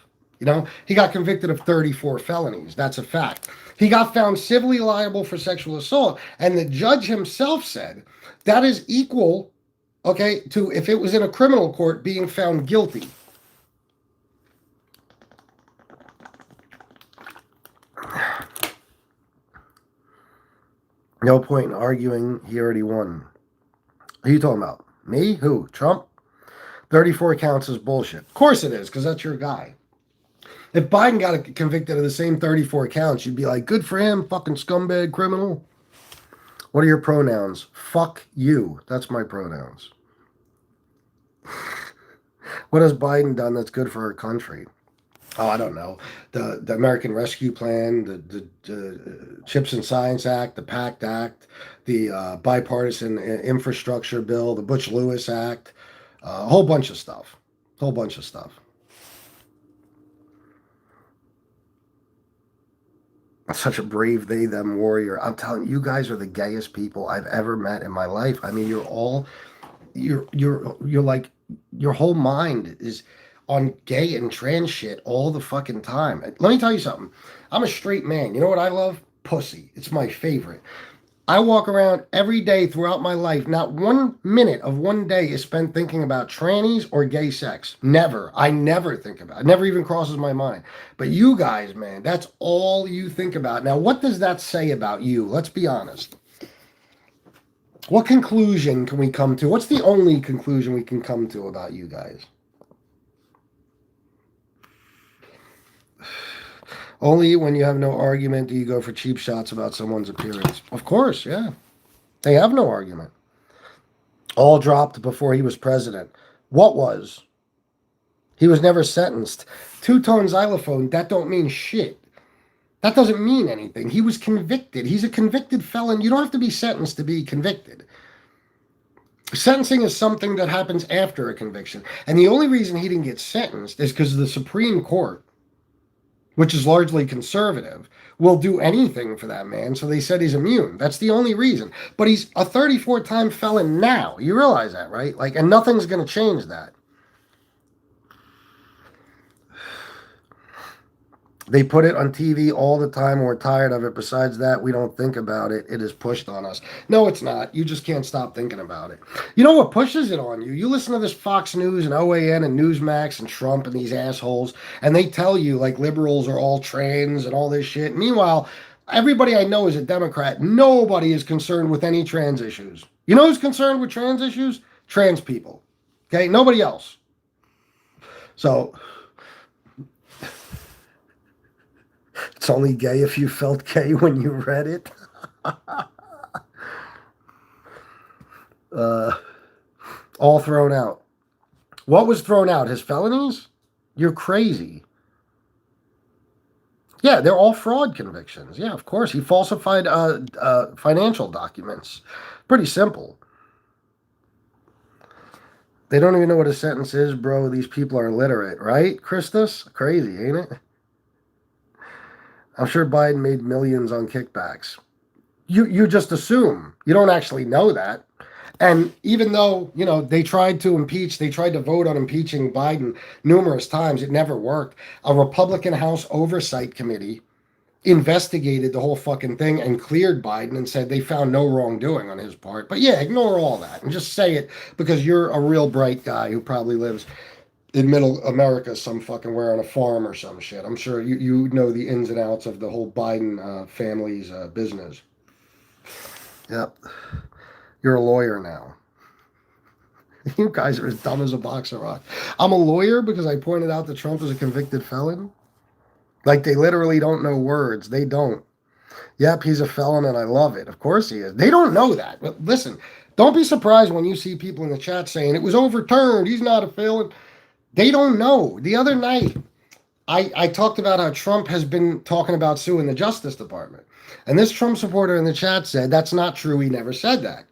He got convicted of 34 felonies. That's a fact. He got found civilly liable for sexual assault. And the judge himself said that is equal, to if it was in a criminal court being found guilty. No point in arguing. He already won. Who are you talking about? Me? Who? Trump? 34 counts is bullshit. Of course it is, because that's your guy. If Biden got convicted of the same 34 counts, you'd be like, good for him, fucking scumbag criminal. What are your pronouns? Fuck you. That's my pronouns. What has Biden done that's good for our country? Oh, I don't know. The American Rescue Plan, the Chips and Science Act, the PACT Act, the Bipartisan Infrastructure Bill, the Butch-Lewis Act, a whole bunch of stuff. Such a brave they, them warrior. I'm telling you, you guys are the gayest people I've ever met in my life. I mean, you're like, your whole mind is on gay and trans shit all the fucking time. Let me tell you something. I'm a straight man. You know what I love? Pussy. It's my favorite. I walk around every day throughout my life. Not 1 minute of one day is spent thinking about trannies or gay sex. Never. I never think about it. It never even crosses my mind. But you guys, man, that's all you think about. Now, what does that say about you? Let's be honest. What conclusion can we come to? What's the only conclusion we can come to about you guys? Only when you have no argument do you go for cheap shots about someone's appearance. Of course, yeah. They have no argument. All dropped before he was president. What was? He was never sentenced. Two-tone xylophone, that don't mean shit. That doesn't mean anything. He was convicted. He's a convicted felon. You don't have to be sentenced to be convicted. Sentencing is something that happens after a conviction. And the only reason he didn't get sentenced is because the Supreme Court, which is largely conservative, will do anything for that man. So they said he's immune. That's the only reason. But he's a 34-time felon now. You realize that, right? Like, and nothing's going to change that. They put it on TV all the time. We're tired of it. Besides that, we don't think about it. It is pushed on us. No, it's not. You just can't stop thinking about it. You know what pushes it on you? You listen to this Fox News and OAN and Newsmax and Trump and these assholes, and they tell you like liberals are all trans and all this shit. Meanwhile, everybody I know is a Democrat. Nobody is concerned with any trans issues. You know who's concerned with trans issues? Trans people. Okay? Nobody else. So it's only gay if you felt gay when you read it. All thrown out. What was thrown out? His felonies? You're crazy. Yeah, they're all fraud convictions. Yeah, of course. He falsified financial documents. Pretty simple. They don't even know what a sentence is, bro. These people are illiterate, right, Christus? Crazy, ain't it? I'm sure Biden made millions on kickbacks. You just assume. You don't actually know that. And even though, you know, they tried to vote on impeaching Biden numerous times, it never worked. A Republican House Oversight Committee investigated the whole fucking thing and cleared Biden and said they found no wrongdoing on his part. But yeah, ignore all that and just say it because you're a real bright guy who probably lives in middle America, some fucking where on a farm or some shit. I'm sure you know the ins and outs of the whole Biden family's business. Yep. You're a lawyer now. You guys are as dumb as a box of rocks. I'm a lawyer because I pointed out that Trump is a convicted felon. Like, they literally don't know words. They don't. Yep, he's a felon and I love it. Of course he is. They don't know that. But listen, don't be surprised when you see people in the chat saying it was overturned. He's not a felon. They don't know. The other night, I talked about how Trump has been talking about suing the Justice Department. And this Trump supporter in the chat said, that's not true. He never said that.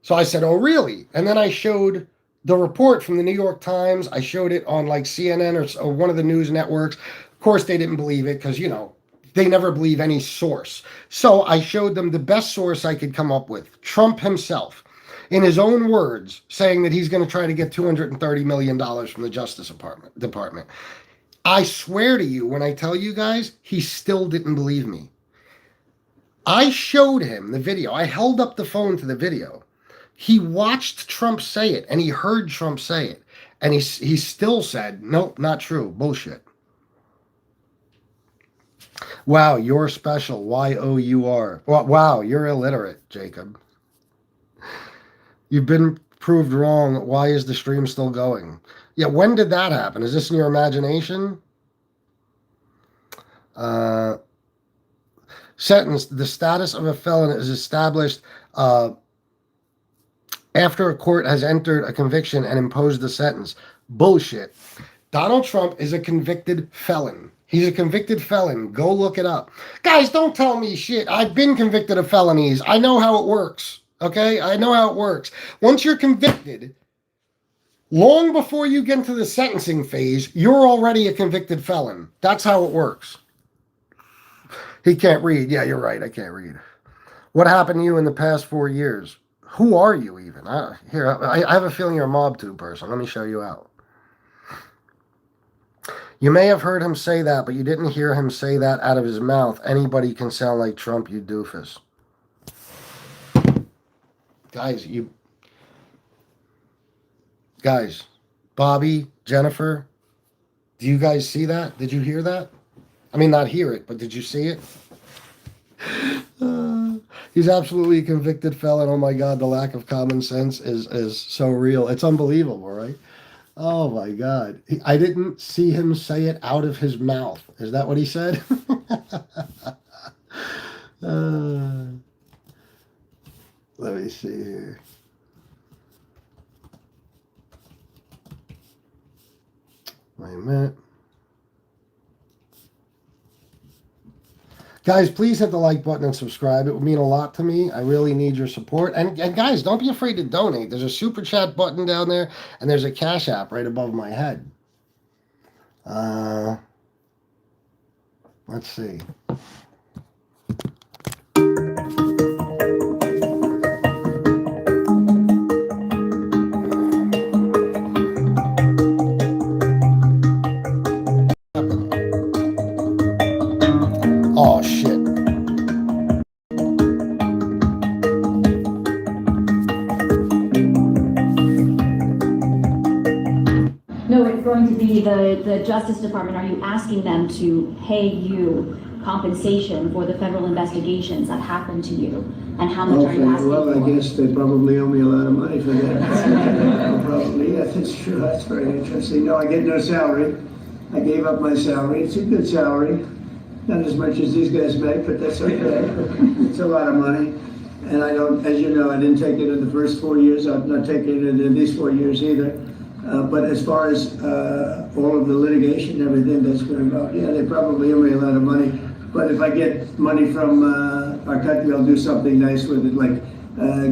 So I said, oh, really? And then I showed the report from the New York Times. I showed it on like CNN or one of the news networks. Of course, they didn't believe it because, you know, they never believe any source. So I showed them the best source I could come up with, Trump himself, in his own words, saying that he's going to try to get $230 million from the Justice Department. I swear to you, when I tell you guys, he still didn't believe me. I showed him the video. I held up the phone to the video. He watched Trump say it, and he heard Trump say it. And he still said, nope, not true. Bullshit. Wow, you're special. Y-O-U-R. Wow, you're illiterate, Jacob. You've been proved wrong. Why is the stream still going? Yeah, when did that happen? Is this in your imagination? Sentence, the status of a felon is established after a court has entered a conviction and imposed the sentence. Bullshit. Donald Trump is a convicted felon. He's a convicted felon. Go look it up. Guys, don't tell me shit. I've been convicted of felonies. I know how it works. Okay? I know how it works. Once you're convicted, long before you get into the sentencing phase, you're already a convicted felon. That's how it works. He can't read. Yeah, you're right. I can't read. What happened to you in the past 4 years? Who are you even? I have a feeling you're a MobTube person. Let me show you out. You may have heard him say that, but you didn't hear him say that out of his mouth. Anybody can sound like Trump, you doofus. guys, Bobby, Jennifer, do you guys see that? Did you hear that? I mean, not hear it, but did you see it? He's absolutely a convicted felon. Oh my God, the lack of common sense is so real. It's unbelievable, right? Oh my God. I didn't see him say it out of his mouth. Is that what he said? Let me see here. Wait a minute. Guys, please hit the like button and subscribe. It would mean a lot to me. I really need your support. And guys, don't be afraid to donate. There's a super chat button down there, and there's a Cash App right above my head. Let's see. Oh, shit. No, it's going to be the Justice Department. Are you asking them to pay you compensation for the federal investigations that happened to you? And how much are you asking well, for? I guess they probably owe me a lot of money for that. Probably, yeah, that's true. That's very interesting. No, I get no salary. I gave up my salary. It's a good salary. Not as much as these guys make, but that's okay. It's a lot of money. And I don't, as you know, I didn't take it in the first 4 years. I'm not taking it in these 4 years either. But as far as all of the litigation and everything that's been involved, yeah, they probably owe me a lot of money. But if I get money from our country, I'll do something nice with it, like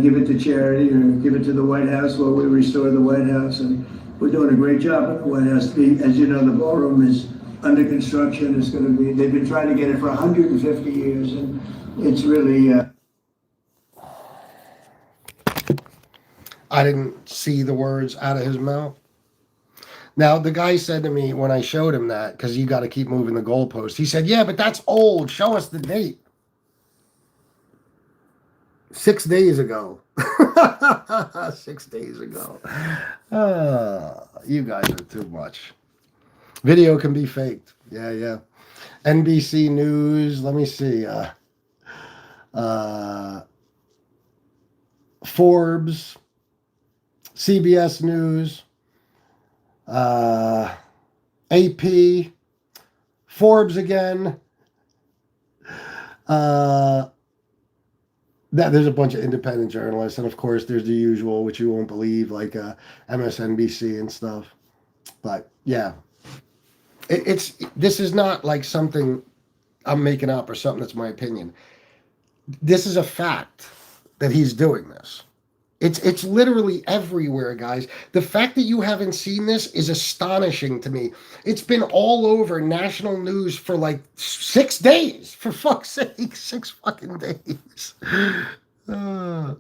give it to charity or give it to the White House while we restore the White House. And we're doing a great job at the White House. As you know, the ballroom is under construction. It's going to be, they've been trying to get it for 150 years, and it's really... I didn't see the words out of his mouth. Now, the guy said to me when I showed him that, because you got to keep moving the goalpost, he said, yeah, but that's old. Show us the date. 6 days ago. 6 days ago. You guys are too much. Video can be faked. Yeah. NBC News. Let me see. Forbes. CBS News. AP. Forbes again. There's a bunch of independent journalists, and of course there's the usual, which you won't believe, like MSNBC and stuff. But yeah, this is not like something I'm making up or something that's my opinion. This is a fact that he's doing this. It's literally everywhere, guys. The fact that you haven't seen this is astonishing to me. It's been all over national news for like 6 days. For fuck's sake, 6 fucking days. There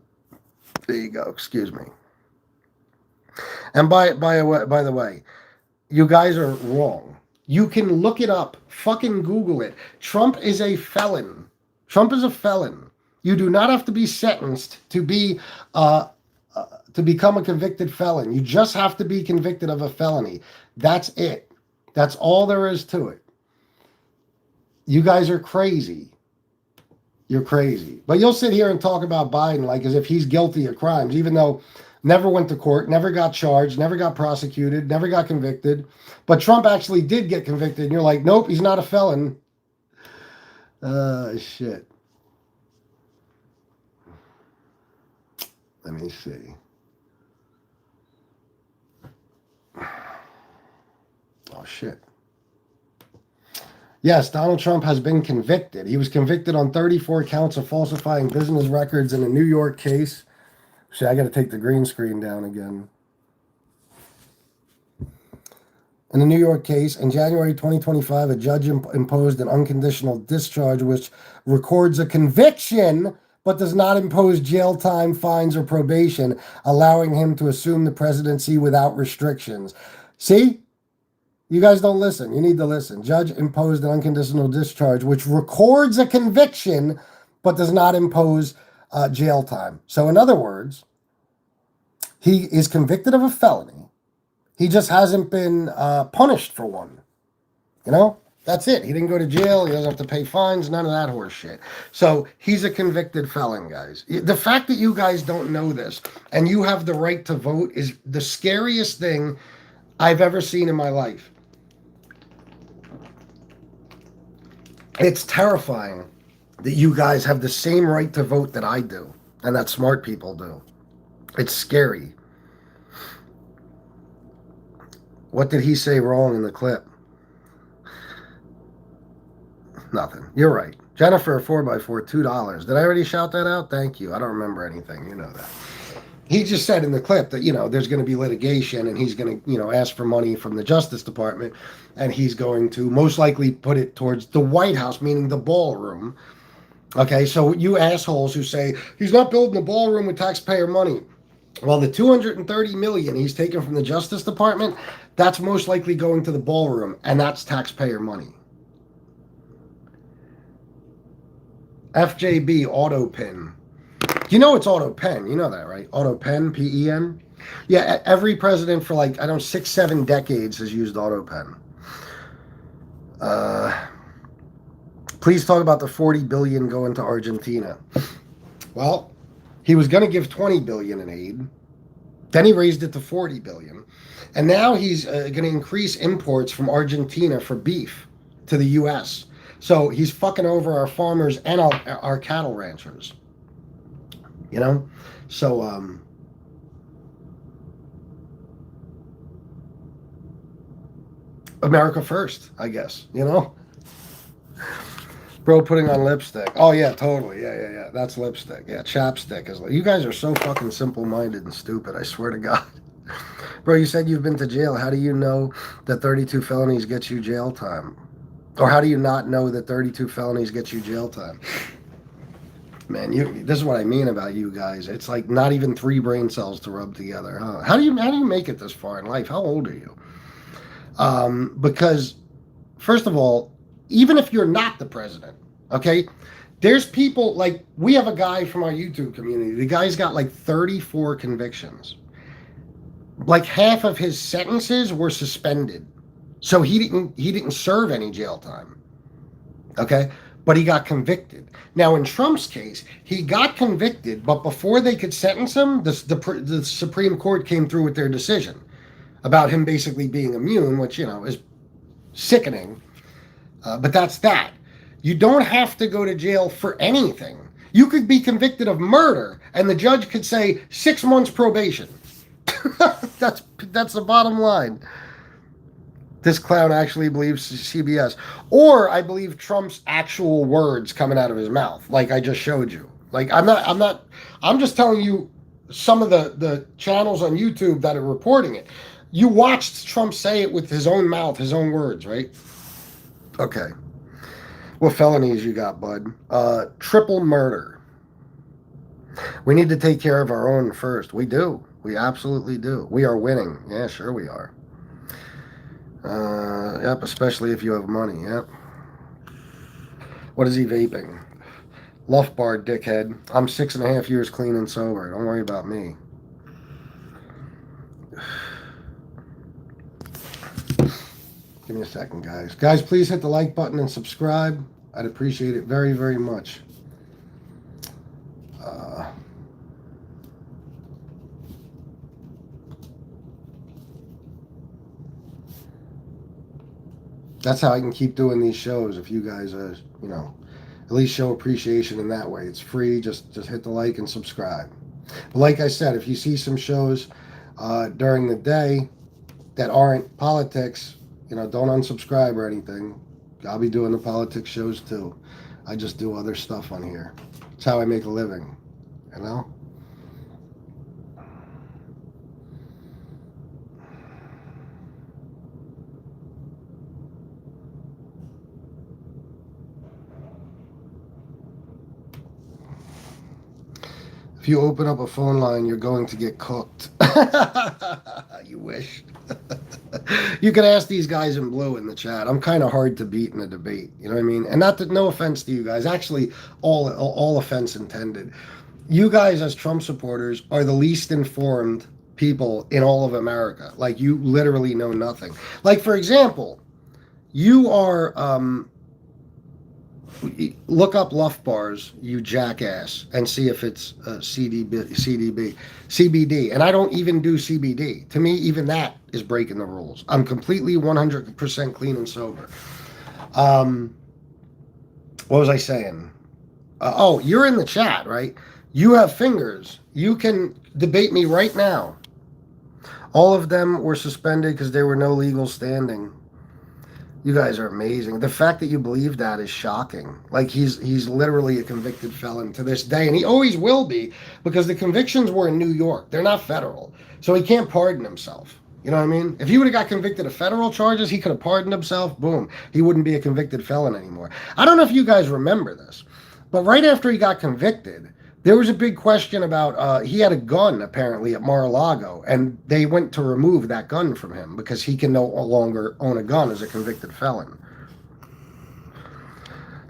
you go. Excuse me. And by the way, you guys are wrong. You can look it up. Fucking Google it. Trump is a felon. Trump is a felon. You do not have to be sentenced to be to become a convicted felon. You just have to be convicted of a felony. That's it. That's all there is to it. You guys are crazy. You're crazy. But you'll sit here and talk about Biden like as if he's guilty of crimes, even though never went to court, never got charged, never got prosecuted, never got convicted. But Trump actually did get convicted, and you're like, nope, he's not a felon. Shit. Let me see. Oh, shit. Yes, Donald Trump has been convicted. He was convicted on 34 counts of falsifying business records in a New York case. See, I got to take the green screen down again. In the New York case, in January 2025, a judge imposed an unconditional discharge, which records a conviction but does not impose jail time, fines, or probation, allowing him to assume the presidency without restrictions. See? You guys don't listen. You need to listen. Judge imposed an unconditional discharge, which records a conviction, but does not impose jail time. So in other words, he is convicted of a felony. He just hasn't been punished for one. You know, that's it. He didn't go to jail. He doesn't have to pay fines. None of that horse shit. So he's a convicted felon, guys. The fact that you guys don't know this and you have the right to vote is the scariest thing I've ever seen in my life. It's terrifying that you guys have the same right to vote that I do and that smart people do. It's scary. What did he say wrong in the clip? Nothing. You're right. Jennifer, 4x4, $2. Did I already shout that out? Thank you. I don't remember anything. You know that. He just said in the clip that, there's going to be litigation and he's going to, ask for money from the Justice Department and he's going to most likely put it towards the White House, meaning the ballroom. Okay, so you assholes who say he's not building a ballroom with taxpayer money. Well, the $230 million he's taken from the Justice Department, that's most likely going to the ballroom, and that's taxpayer money. FJB AutoPen. You know it's AutoPen. You know that, right? AutoPen, P-E-N. Yeah, every president for 6-7 decades has used AutoPen. Please talk about the $40 billion going to Argentina. Well, he was going to give $20 billion in aid. Then he raised it to $40 billion. And now he's going to increase imports from Argentina for beef to the U.S. So he's fucking over our farmers and our cattle ranchers. So, America first, I guess, Bro putting on lipstick. Oh, yeah, totally. Yeah. That's lipstick. Yeah, chapstick. You guys are so fucking simple-minded and stupid, I swear to God. Bro, you said you've been to jail. How do you know that 32 felonies get you jail time? Or how do you not know that 32 felonies get you jail time? Man, this is what I mean about you guys. It's like not even 3 brain cells to rub together, huh? How do you make it this far in life? How old are you? Because, first of all, even if you're not the president, okay, there's people we have a guy from our YouTube community. The guy's got 34 convictions. Half of his sentences were suspended. So he didn't serve any jail time. Okay? But he got convicted. Now in Trump's case, he got convicted, but before they could sentence him, the Supreme Court came through with their decision about him basically being immune, which, is sickening. But that's that. You don't have to go to jail for anything. You could be convicted of murder, and the judge could say 6 months probation. That's the bottom line. This clown actually believes CBS. Or I believe Trump's actual words coming out of his mouth, like I just showed you. I'm just telling you some of the channels on YouTube that are reporting it. You watched Trump say it with his own mouth, his own words, right? Okay. What felonies you got, bud? Triple murder. We need to take care of our own first. We do. We absolutely do. We are winning. Yeah, sure we are. Yep, especially if you have money, yep. What is he vaping? Luff bar, dickhead. I'm 6.5 years clean and sober. Don't worry about me. Give me a second, guys. Guys, please hit the like button and subscribe. I'd appreciate it very, very much. That's how I can keep doing these shows. If you guys, at least show appreciation in that way. It's free. Just hit the like and subscribe. But like I said, if you see some shows during the day that aren't politics, don't unsubscribe or anything. I'll be doing the politics shows too. I just do other stuff on here. It's how I make a living, If you open up a phone line, you're going to get cooked. You wish. You could ask these guys in blue in the chat. I'm kind of hard to beat in a debate. You know what I mean? And no offense to you guys. Actually, all offense intended. you guys as Trump supporters are the least informed people in all of America. Like, you literally know nothing. Like, for example, you are look up Luff Bars, you jackass, and see if it's CBD. And I don't even do CBD. To me, even that is breaking the rules. I'm completely 100% clean and sober. What was I saying? Oh, you're in the chat, right? You have fingers. You can debate me right now. All of them were suspended because there were no legal standing. You guys are amazing. The fact that you believe that is shocking. Like, he's literally a convicted felon to this day, and he always will be, because the convictions were in New York. They're not federal. So he can't pardon himself. You know what I mean? If he would have got convicted of federal charges, he could have pardoned himself. Boom. He wouldn't be a convicted felon anymore. I don't know if you guys remember this, but right after he got convicted, there was a big question about, he had a gun apparently at Mar-a-Lago, and they went to remove that gun from him because he can no longer own a gun as a convicted felon.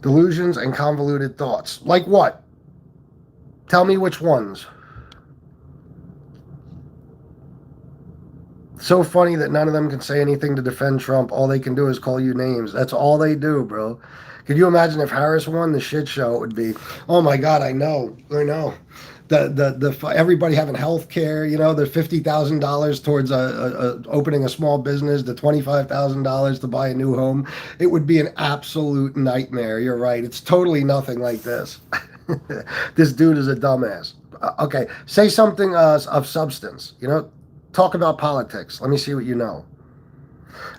Delusions and convoluted thoughts. Like what? Tell me which ones. So funny that none of them can say anything to defend Trump. All they can do is call you names. That's all they do, bro. Could you imagine if Harris won? The shit show it would be. Oh my God, I know. The everybody having health care, you know, the $50,000 towards opening a small business, the $25,000 to buy a new home. It would be an absolute nightmare. You're right. It's totally nothing like this. This dude is a dumbass. Okay, say something of substance. You know, talk about politics. Let me see what you know.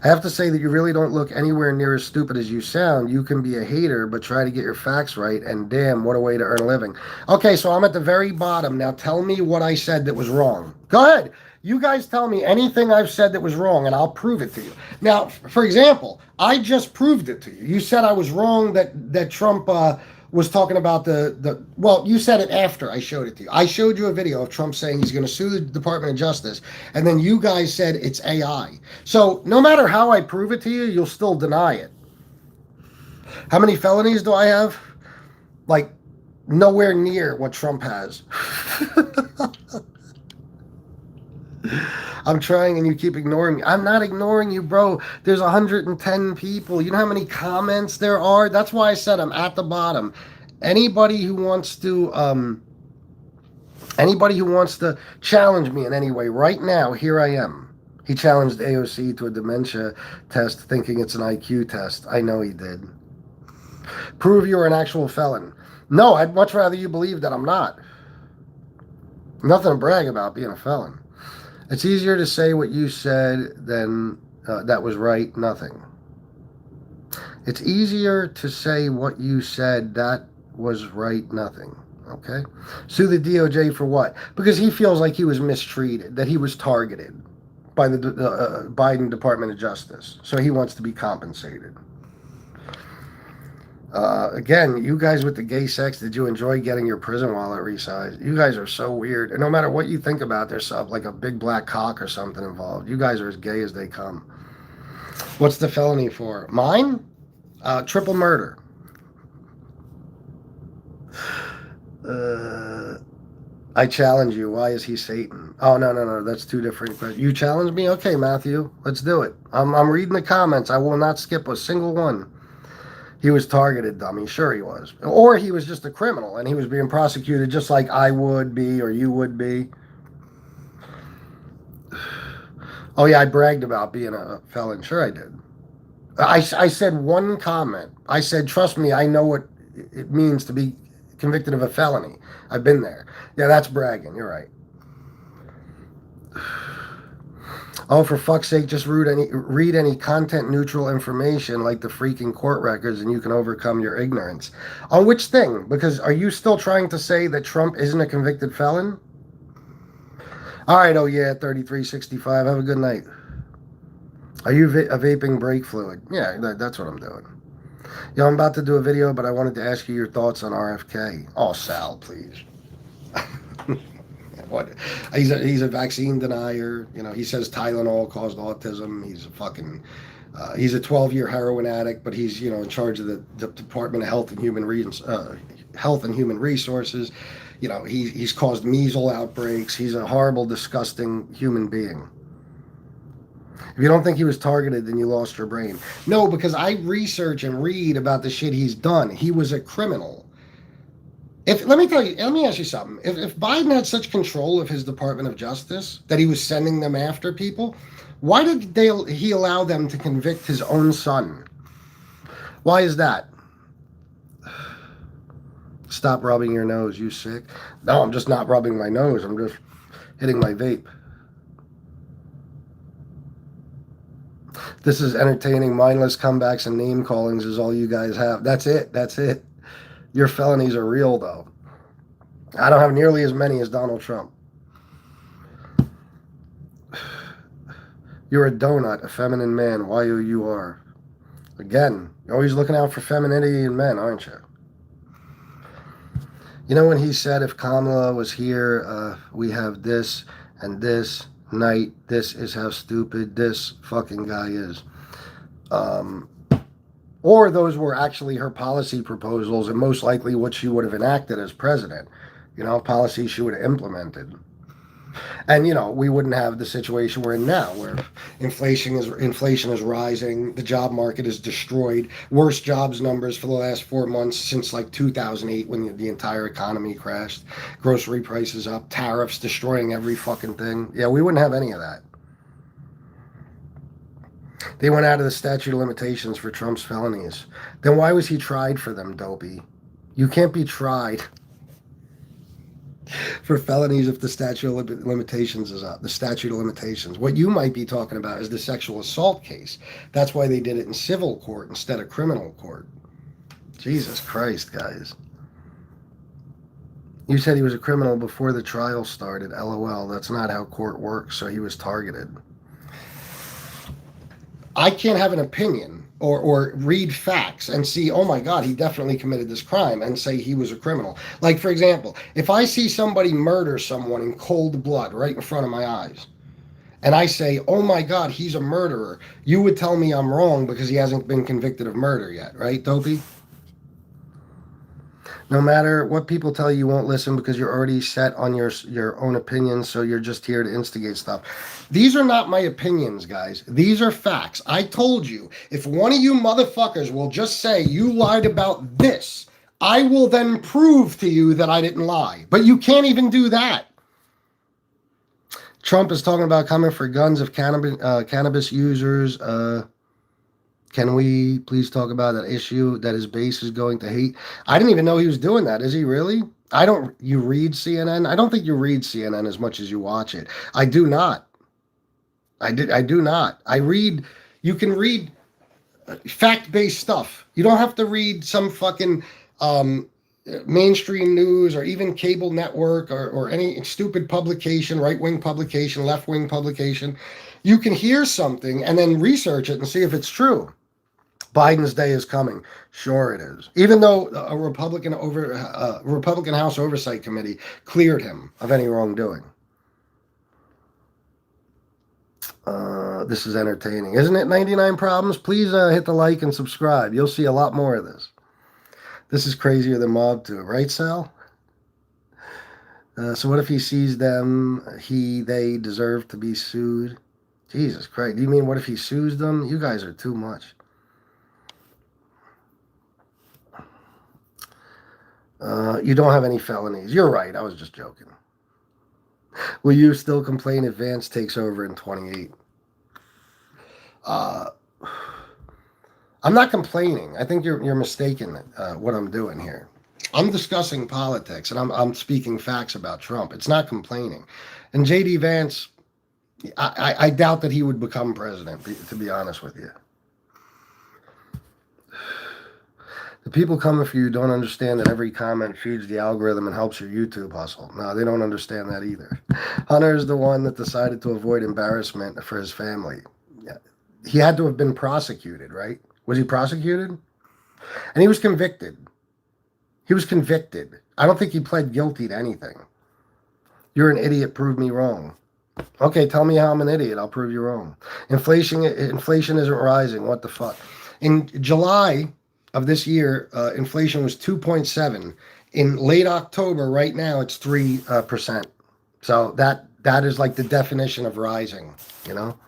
I have to say that you really don't look anywhere near as stupid as you sound. You can be a hater, but try to get your facts right, and damn, what a way to earn a living. Okay, so I'm at the very bottom. Now tell me what I said that was wrong. Go ahead. You guys tell me anything I've said that was wrong, and I'll prove it to you. Now, for example, I just proved it to you. You said I was wrong that Trump was talking about well, you said it after I showed it to you. I showed you a video of Trump saying he's going to sue the Department of Justice, and then you guys said it's AI. So no matter how I prove it to you, you'll still deny it. How many felonies do I have? Like, nowhere near what Trump has. I'm trying and you keep ignoring me. I'm not ignoring you, bro. There's 110 people. You know how many comments there are? That's why I said I'm at the bottom. Anybody who wants to challenge me in any way right now, here I am. He challenged AOC to a dementia test thinking it's an IQ test. I know he did. Prove you're an actual felon. No, I'd much rather you believe that I'm not. Nothing to brag about being a felon. It's easier to say what you said than that was right, nothing. It's easier to say what you said that was right, nothing. Okay? Sue the DOJ for what? Because he feels like he was mistreated, that he was targeted by the Biden Department of Justice. So he wants to be compensated. Again, you guys with the gay sex, did you enjoy getting your prison wallet resized? You guys are so weird. And no matter what you think about, there's like a big black cock or something involved. You guys are as gay as they come. What's the felony for? Mine? Triple murder. I challenge you. Why is he Satan? Oh, no. That's two different questions. You challenge me? Okay, Matthew. Let's do it. I'm reading the comments. I will not skip a single one. He was targeted, dummy. Sure he was. Or he was just a criminal and he was being prosecuted just like I would be or you would be. Oh, yeah, I bragged about being a felon. Sure I did. I said one comment. I said, trust me, I know what it means to be convicted of a felony. I've been there. Yeah, that's bragging. You're right. Oh, for fuck's sake, just read any content-neutral information like the freaking court records and you can overcome your ignorance. On which thing? Because are you still trying to say that Trump isn't a convicted felon? All right, oh yeah, 3365. Have a good night. Are you vaping brake fluid? Yeah, that's what I'm doing. Yo, I'm about to do a video, but I wanted to ask you your thoughts on RFK. Oh, Sal, please. What? He's a vaccine denier. You know, he says Tylenol caused autism. He's a fucking He's a 12-year heroin addict, but he's, you know, in charge of the Department of Health and Human Resources. You know, he's caused measles outbreaks. He's a horrible, disgusting human being. If you don't think he was targeted, then you lost your brain. No, because I research and read about the shit he's done. He was a criminal. Let me ask you something. If Biden had such control of his Department of Justice that he was sending them after people, why did he allow them to convict his own son? Why is that? Stop rubbing your nose, you sick. No, I'm just not rubbing my nose. I'm just hitting my vape. This is entertaining. Mindless comebacks and name callings is all you guys have. That's it. That's it. Your felonies are real, though. I don't have nearly as many as Donald Trump. You're a donut, a feminine man. Y-O-U-R. Again, you're always looking out for femininity in men, aren't you? You know when he said if Kamala was here, we have this and this night, this is how stupid this fucking guy is. Or those were actually her policy proposals and most likely what she would have enacted as president. You know, policies she would have implemented. And, you know, we wouldn't have the situation we're in now where inflation is rising, the job market is destroyed, worst jobs numbers for the last 4 months since like 2008 when the entire economy crashed, grocery prices up, tariffs destroying every fucking thing. Yeah, we wouldn't have any of that. They went out of the statute of limitations for Trump's felonies. Then why was he tried for them, dopey? You can't be tried for felonies if the statute of limitations is up. The statute of limitations. What you might be talking about is the sexual assault case. That's why they did it in civil court instead of criminal court. Jesus Christ, guys. You said he was a criminal before the trial started. LOL. That's not how court works, so he was targeted. I can't have an opinion or read facts and see, oh my God, he definitely committed this crime and say he was a criminal. Like, for example, if I see somebody murder someone in cold blood right in front of my eyes, and I say, oh my God, he's a murderer, you would tell me I'm wrong because he hasn't been convicted of murder yet, right, Dopey? No matter what people tell you, you won't listen because you're already set on your own opinions, so you're just here to instigate stuff. These are not my opinions, guys. These are facts. I told you, if one of you motherfuckers will just say you lied about this, I will then prove to you that I didn't lie. But you can't even do that. Trump is talking about coming for guns of cannabis users. Can we please talk about that issue that his base is going to hate? I didn't even know he was doing that. Is he really? You read CNN? I don't think you read CNN as much as you watch it. I do not. I do not. You can read fact-based stuff. You don't have to read some fucking mainstream news or even cable network or any stupid publication, right-wing publication, left-wing publication. You can hear something and then research it and see if it's true. Biden's day is coming. Sure it is. Even though a Republican House Oversight Committee cleared him of any wrongdoing. This is entertaining. Isn't it 99 Problems? Please hit the like and subscribe. You'll see a lot more of this. This is crazier than Mob 2, right, Sal? So what if he sees them, they deserve to be sued? Jesus Christ. Do you mean what if he sues them? You guys are too much. You don't have any felonies. You're right. I was just joking. Will you still complain if Vance takes over in 28? I'm not complaining. I think you're mistaken what I'm doing here. I'm discussing politics and I'm speaking facts about Trump. It's not complaining. And J.D. Vance, I doubt that he would become president, to be honest with you. The people coming for you don't understand that every comment feeds the algorithm and helps your YouTube hustle. No, they don't understand that either. Hunter is the one that decided to avoid embarrassment for his family. Yeah. He had to have been prosecuted, right? Was he prosecuted? And he was convicted. He was convicted. I don't think he pled guilty to anything. You're an idiot, prove me wrong. Okay, tell me how I'm an idiot. I'll prove you wrong. Inflation isn't rising. What the fuck? In July of this year, inflation was 2.7. In late October, right now, it's 3%. So that is like the definition of rising, you know?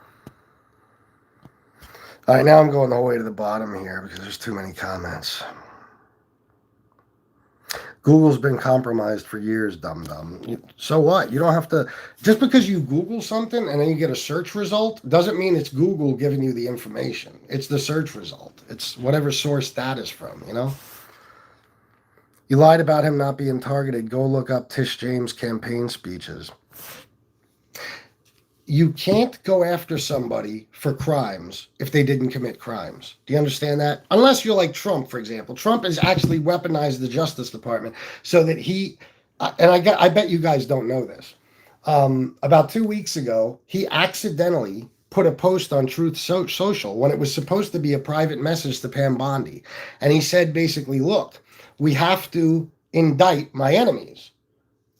All right, now I'm going the whole way to the bottom here because there's too many comments. Google's been compromised for years, dum-dum. So what? You don't have to... Just because you Google something and then you get a search result doesn't mean it's Google giving you the information. It's the search result. It's whatever source that is from, you know? You lied about him not being targeted. Go look up Tish James' campaign speeches. You can't go after somebody for crimes if they didn't commit crimes. Do you understand that? Unless you're like Trump, for example. Trump has actually weaponized the Justice Department so that he, and I bet you guys don't know this. About 2 weeks ago, he accidentally put a post on Truth Social when it was supposed to be a private message to Pam Bondi. And he said basically, look, we have to indict my enemies.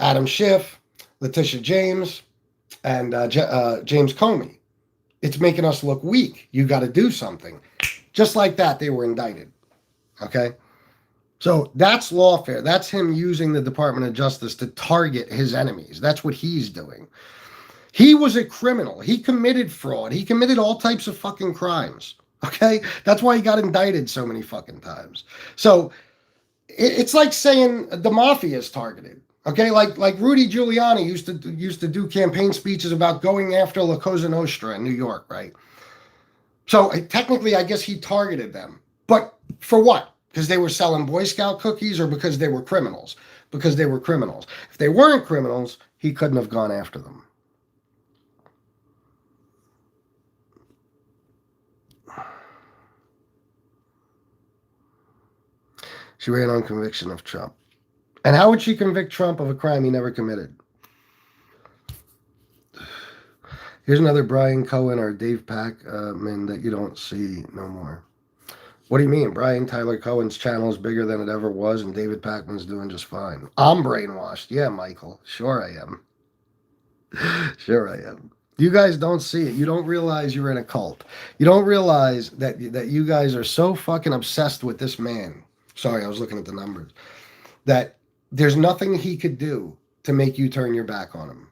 Adam Schiff, Letitia James, and James Comey. It's making us look weak. You got to do something. Just like that, they were indicted. Okay? So that's lawfare. That's him using the Department of Justice to target his enemies. That's what he's doing. He was a criminal. He committed fraud. He committed all types of fucking crimes. Okay? That's why he got indicted so many fucking times. So it's like saying the mafia is targeted. Okay, like Rudy Giuliani used to do campaign speeches about going after La Cosa Nostra in New York, right? So technically, I guess he targeted them, but for what? Because they were selling Boy Scout cookies, or because they were criminals? Because they were criminals. If they weren't criminals, he couldn't have gone after them. She ran on conviction of Trump. And how would she convict Trump of a crime he never committed? Here's another Brian Cohen or Dave Pakman that you don't see no more. What do you mean? Brian Tyler Cohen's channel is bigger than it ever was, and David Pakman's doing just fine. I'm brainwashed. Yeah, Michael. Sure I am. Sure I am. You guys don't see it. You don't realize you're in a cult. You don't realize that you guys are so fucking obsessed with this man. Sorry, I was looking at the numbers. That there's nothing he could do to make you turn your back on him.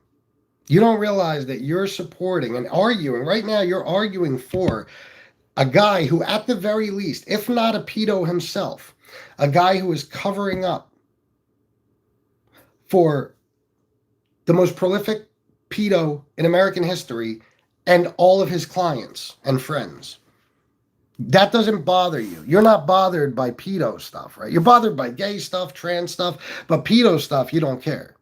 You don't realize that you're supporting and arguing. Right now, you're arguing for a guy who, at the very least, if not a pedo himself, a guy who is covering up for the most prolific pedo in American history and all of his clients and friends. That doesn't bother you. You're not bothered by pedo stuff, right? You're bothered by gay stuff, trans stuff, but pedo stuff, you don't care.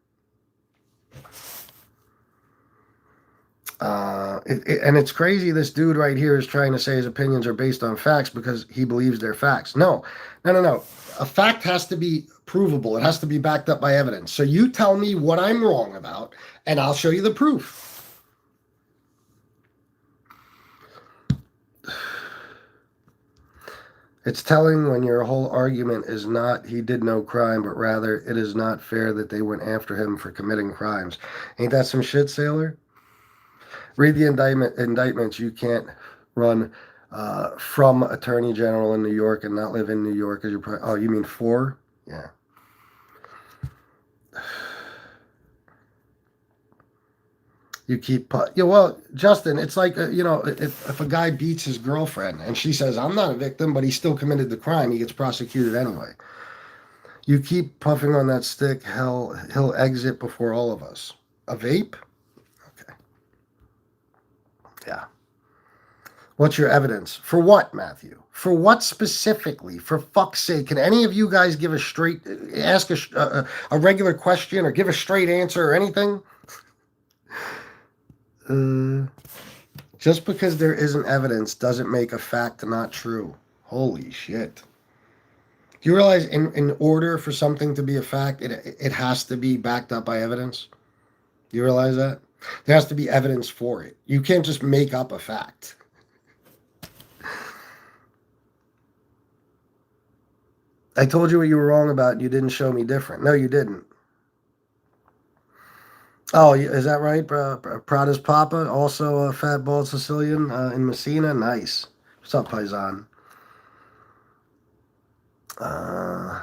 And it's crazy this dude right here is trying to say his opinions are based on facts because he believes they're facts. No. A fact has to be provable. It has to be backed up by evidence. So you tell me what I'm wrong about, and I'll show you the proof. It's telling when your whole argument is not he did no crime, but rather it is not fair that they went after him for committing crimes. Ain't that some shit, Sailor? Read the indictments. You can't run from Attorney General in New York and not live in New York. Oh, you mean for? Yeah. You keep, well, Justin, it's like, if a guy beats his girlfriend and she says, I'm not a victim, but he still committed the crime, he gets prosecuted anyway. You keep puffing on that stick, he'll exit before all of us. A vape? Okay. Yeah. What's your evidence? For what, Matthew? For what specifically? For fuck's sake, can any of you guys ask a regular question or give a straight answer or anything? Just because there isn't evidence doesn't make a fact not true. Holy shit. Do you realize in order for something to be a fact, it has to be backed up by evidence? Do you realize that? There has to be evidence for it. You can't just make up a fact. I told you what you were wrong about and you didn't show me different. No, you didn't. Oh, is that right? Prada's Papa, also a fat bald Sicilian in Messina. Nice. What's up, Paisan? Uh,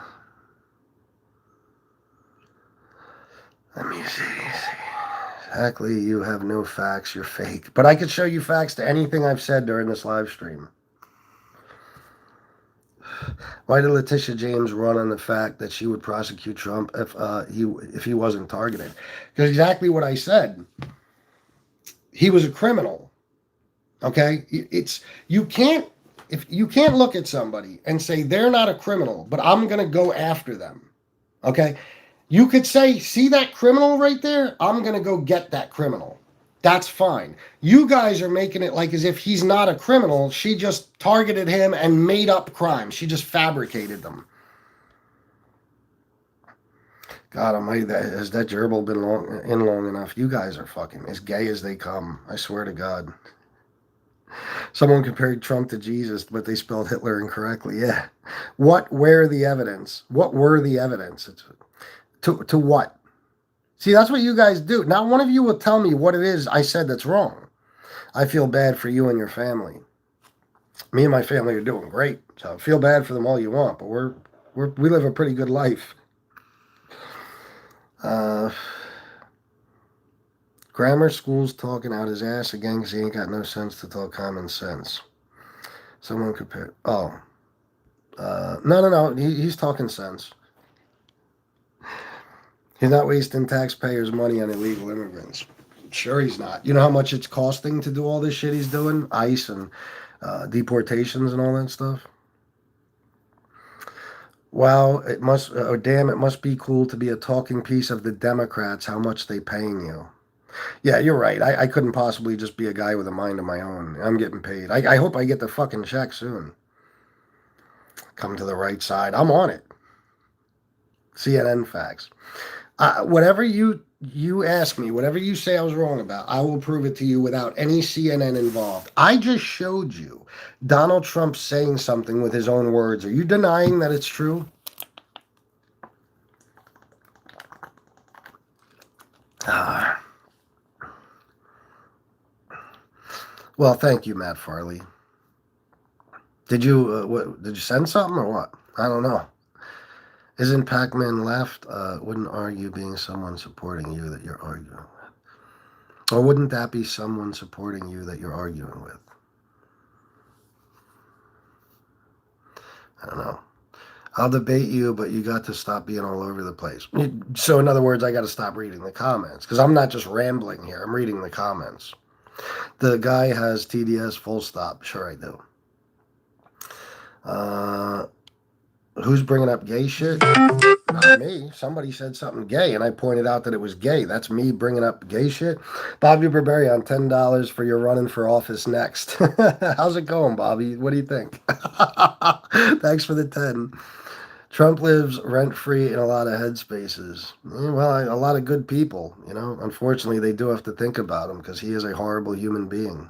let me see. Exactly, you have no facts. You're fake. But I could show you facts to anything I've said during this live stream. Why did Letitia James run on the fact that she would prosecute Trump if he wasn't targeted? Because exactly what I said. He was a criminal. Okay, you can't if you can't look at somebody and say they're not a criminal, but I'm gonna go after them. Okay, you could say, see that criminal right there? I'm gonna go get that criminal. That's fine. You guys are making it like as if he's not a criminal. She just targeted him and made up crimes. She just fabricated them. God almighty, has that gerbil been long enough? You guys are fucking as gay as they come. I swear to God. Someone compared Trump to Jesus, but they spelled Hitler incorrectly. Yeah. Where the evidence? What were the evidence? To what? See, that's what you guys do. Not one of you will tell me what it is I said that's wrong. I feel bad for you and your family. Me and my family are doing great. So feel bad for them all you want, but we live a pretty good life. Grammar school's talking out his ass again because he ain't got no sense to talk common sense. Someone compared. Oh. No. He's talking sense. He's not wasting taxpayers' money on illegal immigrants. Sure he's not. You know how much it's costing to do all this shit he's doing? ICE and deportations and all that stuff? Wow, it must, damn, it must be cool to be a talking piece of the Democrats, how much they paying you. Yeah, you're right. I couldn't possibly just be a guy with a mind of my own. I'm getting paid. I hope I get the fucking check soon. Come to the right side. I'm on it. CNN facts. Whatever you ask me, whatever you say I was wrong about, I will prove it to you without any CNN involved. I just showed you Donald Trump saying something with his own words. Are you denying that it's true? Well, thank you, Matt Farley. Did you did you send something or what? I don't know. Isn't Pac-Man left? Wouldn't argue being someone supporting you that you're arguing with. Or wouldn't that be someone supporting you that you're arguing with? I don't know. I'll debate you, but you got to stop being all over the place. So in other words, I got to stop reading the comments because I'm not just rambling here. I'm reading the comments. The guy has TDS full stop. Sure I do. Who's bringing up gay shit? Not me. Somebody said something gay, and I pointed out that it was gay. That's me bringing up gay shit. Bobby Burberry on $10 for your running for office next. How's it going, Bobby? What do you think? Thanks for the 10. Trump lives rent-free in a lot of headspaces. Well, a lot of good people, you know. Unfortunately, they do have to think about him because he is a horrible human being.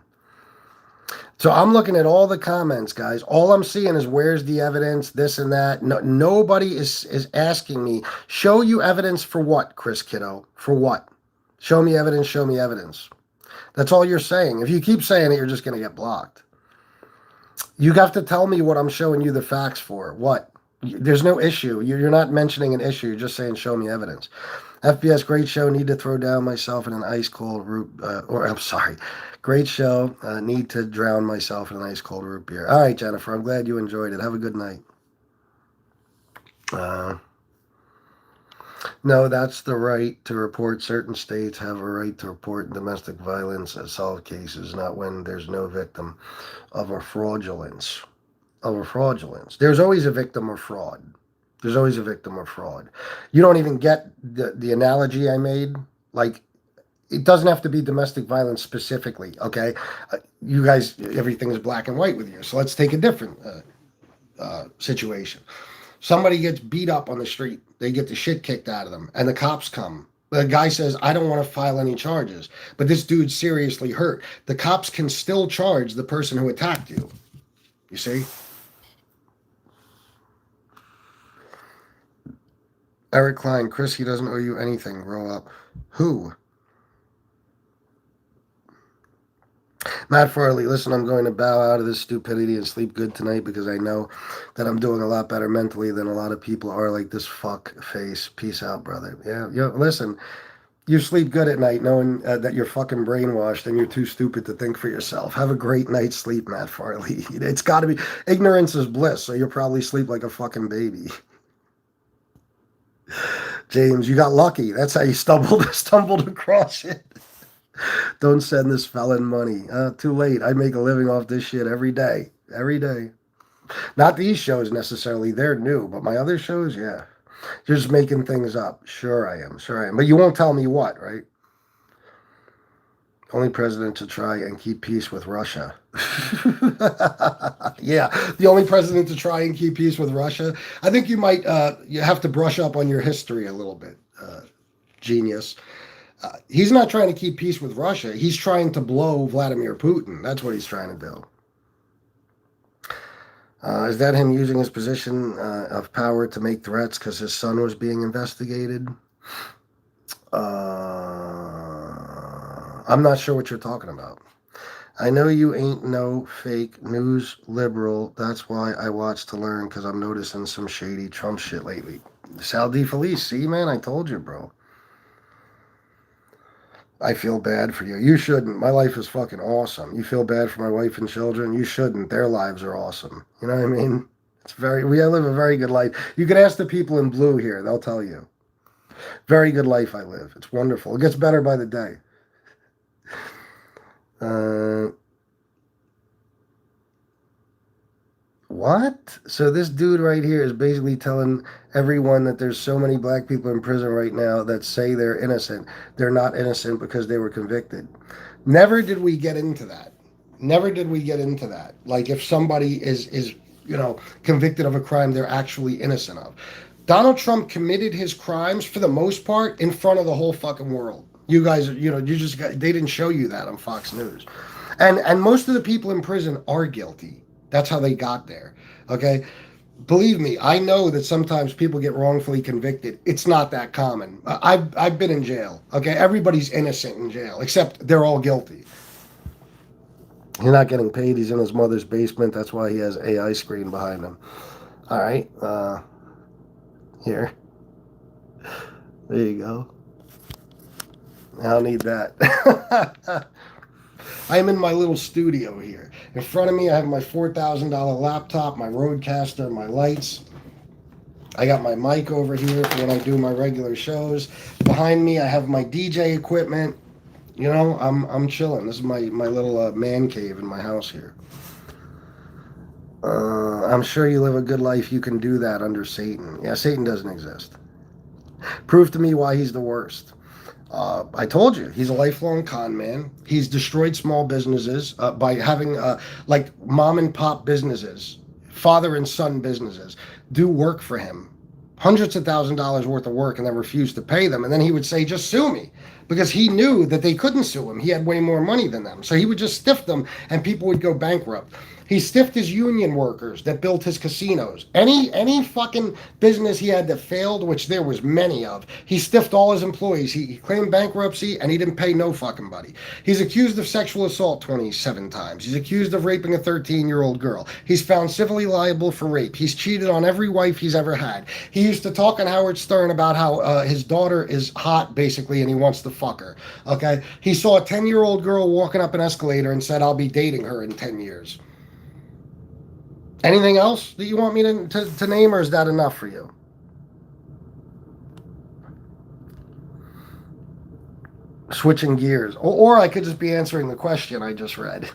So I'm looking at all the comments, guys. All I'm seeing is where's the evidence, this and that. No, nobody is asking me, show you evidence for what, Chris Kiddo? For what? Show me evidence, show me evidence. That's all you're saying. If you keep saying it, you're just going to get blocked. You have to tell me what I'm showing you the facts for. What? There's no issue. You're not mentioning an issue. You're just saying, show me evidence. FBS, great show. Need to throw down myself in an ice cold root, great show. Need to drown myself in an ice cold root beer. All right, Jennifer. I'm glad you enjoyed it. Have a good night. No, that's the right to report. Certain states have a right to report domestic violence as solved cases, not when there's no victim of a fraudulence. There's always a victim of fraud. There's always a victim of fraud. You don't even get the analogy I made. Like, it doesn't have to be domestic violence specifically, okay? You guys, everything is black and white with you. So let's take a different situation. Somebody gets beat up on the street. They get the shit kicked out of them, and the cops come. The guy says, I don't want to file any charges, but this dude's seriously hurt. The cops can still charge the person who attacked you. You see? Eric Klein, Chris, he doesn't owe you anything. Grow up. Who? Matt Farley, listen, I'm going to bow out of this stupidity and sleep good tonight because I know that I'm doing a lot better mentally than a lot of people are like this fuck face. Peace out, brother. Yeah, listen, you sleep good at night knowing that you're fucking brainwashed and you're too stupid to think for yourself. Have a great night's sleep, Matt Farley. It's got to be, ignorance is bliss, so you'll probably sleep like a fucking baby. James, you got lucky. That's how you stumbled across it. Don't send this felon money. Too late. I make a living off this shit every day. Every day. Not these shows necessarily. They're new. But my other shows, yeah. You're just making things up. Sure I am. Sure I am. But you won't tell me what, right? Only president to try and keep peace with Russia. Yeah, the only president to try and keep peace with Russia. I think you might you have to brush up on your history a little bit, genius. He's not trying to keep peace with Russia. He's trying to blow Vladimir Putin. That's what he's trying to do. Is that him using his position of power to make threats because his son was being investigated? I'm not sure what you're talking about. I know you ain't no fake news liberal. That's why I watch to learn, because I'm noticing some shady Trump shit lately. Sal D. Felice, see, man, I told you, bro. I feel bad for you. You shouldn't. My life is fucking awesome. You feel bad for my wife and children? You shouldn't. Their lives are awesome. You know what I mean? We live a very good life. You can ask the people in blue here. They'll tell you. Very good life I live. It's wonderful. It gets better by the day. What? So this dude right here is basically telling everyone that there's so many black people in prison right now that say they're innocent. They're not innocent because they were convicted. Never did we get into that. Never did we get into that. Like if somebody is convicted of a crime they're actually innocent of. Donald Trump committed his crimes for the most part in front of the whole fucking world. You guys, they didn't show you that on Fox News. And most of the people in prison are guilty. That's how they got there. Okay? Believe me, I know that sometimes people get wrongfully convicted. It's not that common. I've been in jail. Okay? Everybody's innocent in jail, except they're all guilty. He's not getting paid. He's in his mother's basement. That's why he has AI screen behind him. All right. Here. There you go. I don't need that. I'm in my little studio here. In front of me, I have my $4,000 laptop, my Rodecaster, my lights. I got my mic over here for when I do my regular shows. Behind me, I have my DJ equipment. I'm chilling. This is my little man cave in my house here. I'm sure you live a good life. You can do that under Satan. Yeah, Satan doesn't exist. Prove to me why he's the worst. I told you, he's a lifelong con man. He's destroyed small businesses by having mom and pop businesses, father and son businesses, do work for him. Hundreds of $1,000s worth of work and then refuse to pay them. And then he would say, just sue me. Because he knew that they couldn't sue him. He had way more money than them. So he would just stiff them and people would go bankrupt. He stiffed his union workers that built his casinos. Any fucking business he had that failed, which there was many of, he stiffed all his employees. He claimed bankruptcy and he didn't pay no fucking buddy. He's accused of sexual assault 27 times. He's accused of raping a 13-year-old girl. He's found civilly liable for rape. He's cheated on every wife he's ever had. He used to talk on Howard Stern about how his daughter is hot, basically, and he wants to fuck her. Okay? He saw a 10-year-old girl walking up an escalator and said, I'll be dating her in 10 years. Anything else that you want me to name, or is that enough for you? Switching gears. Or I could just be answering the question I just read.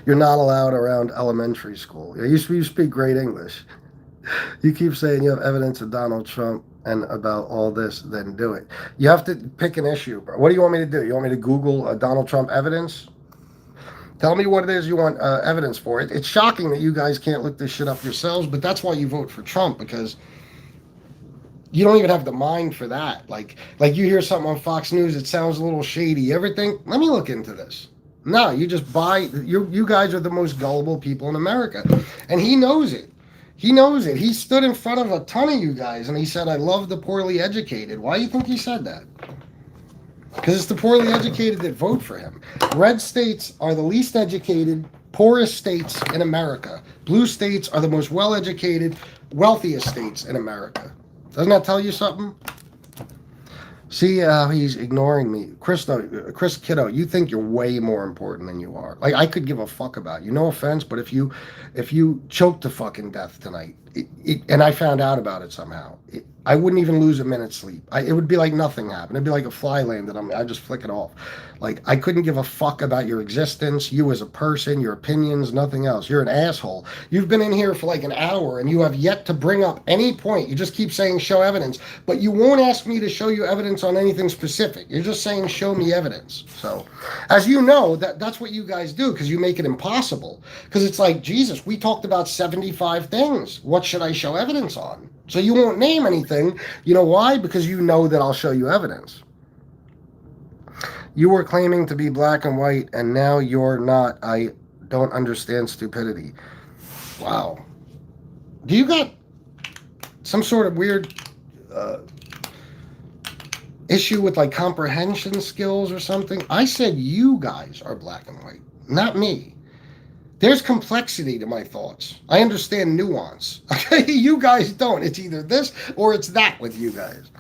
You're not allowed around elementary school. You speak great English. You keep saying you have evidence of Donald Trump and about all this, then do it. You have to pick an issue, bro. What do you want me to do? You want me to Google Donald Trump evidence? Tell me what it is you want evidence for. It's shocking that you guys can't look this shit up yourselves, but that's why you vote for Trump, because you don't even have the mind for that. Like you hear something on Fox News, it sounds a little shady. You ever think, let me look into this? No, you just buy. You guys are the most gullible people in America, and he knows it. He knows it. He stood in front of a ton of you guys, and he said, I love the poorly educated. Why do you think he said that? Because it's the poorly educated that vote for him. Red states are the least educated, poorest states in America. Blue states are the most well-educated, wealthiest states in America. Doesn't that tell you something? See how he's ignoring me. Chris Kiddo, you think you're way more important than you are. Like, I could give a fuck about you. No offense, but if you choked to fucking death tonight, and I found out about it somehow, I wouldn't even lose a minute's sleep. It would be like nothing happened. It'd be like a fly landed on me. I'd just flick it off. Like, I couldn't give a fuck about your existence, you as a person, your opinions, nothing else. You're an asshole. You've been in here for like an hour and you have yet to bring up any point. You just keep saying show evidence, but you won't ask me to show you evidence on anything specific. You're just saying show me evidence. So, as you know, that's what you guys do, because you make it impossible. Because it's like, Jesus, we talked about 75 things. What should I show evidence on? So you won't name anything. You know why? Because you know that I'll show you evidence. You were claiming to be black and white, and now you're not. I don't understand stupidity. Wow. Do you got some sort of weird issue with like comprehension skills or something? I said you guys are black and white, not me. There's complexity to my thoughts. I understand nuance. Okay, you guys don't. It's either this or it's that with you guys.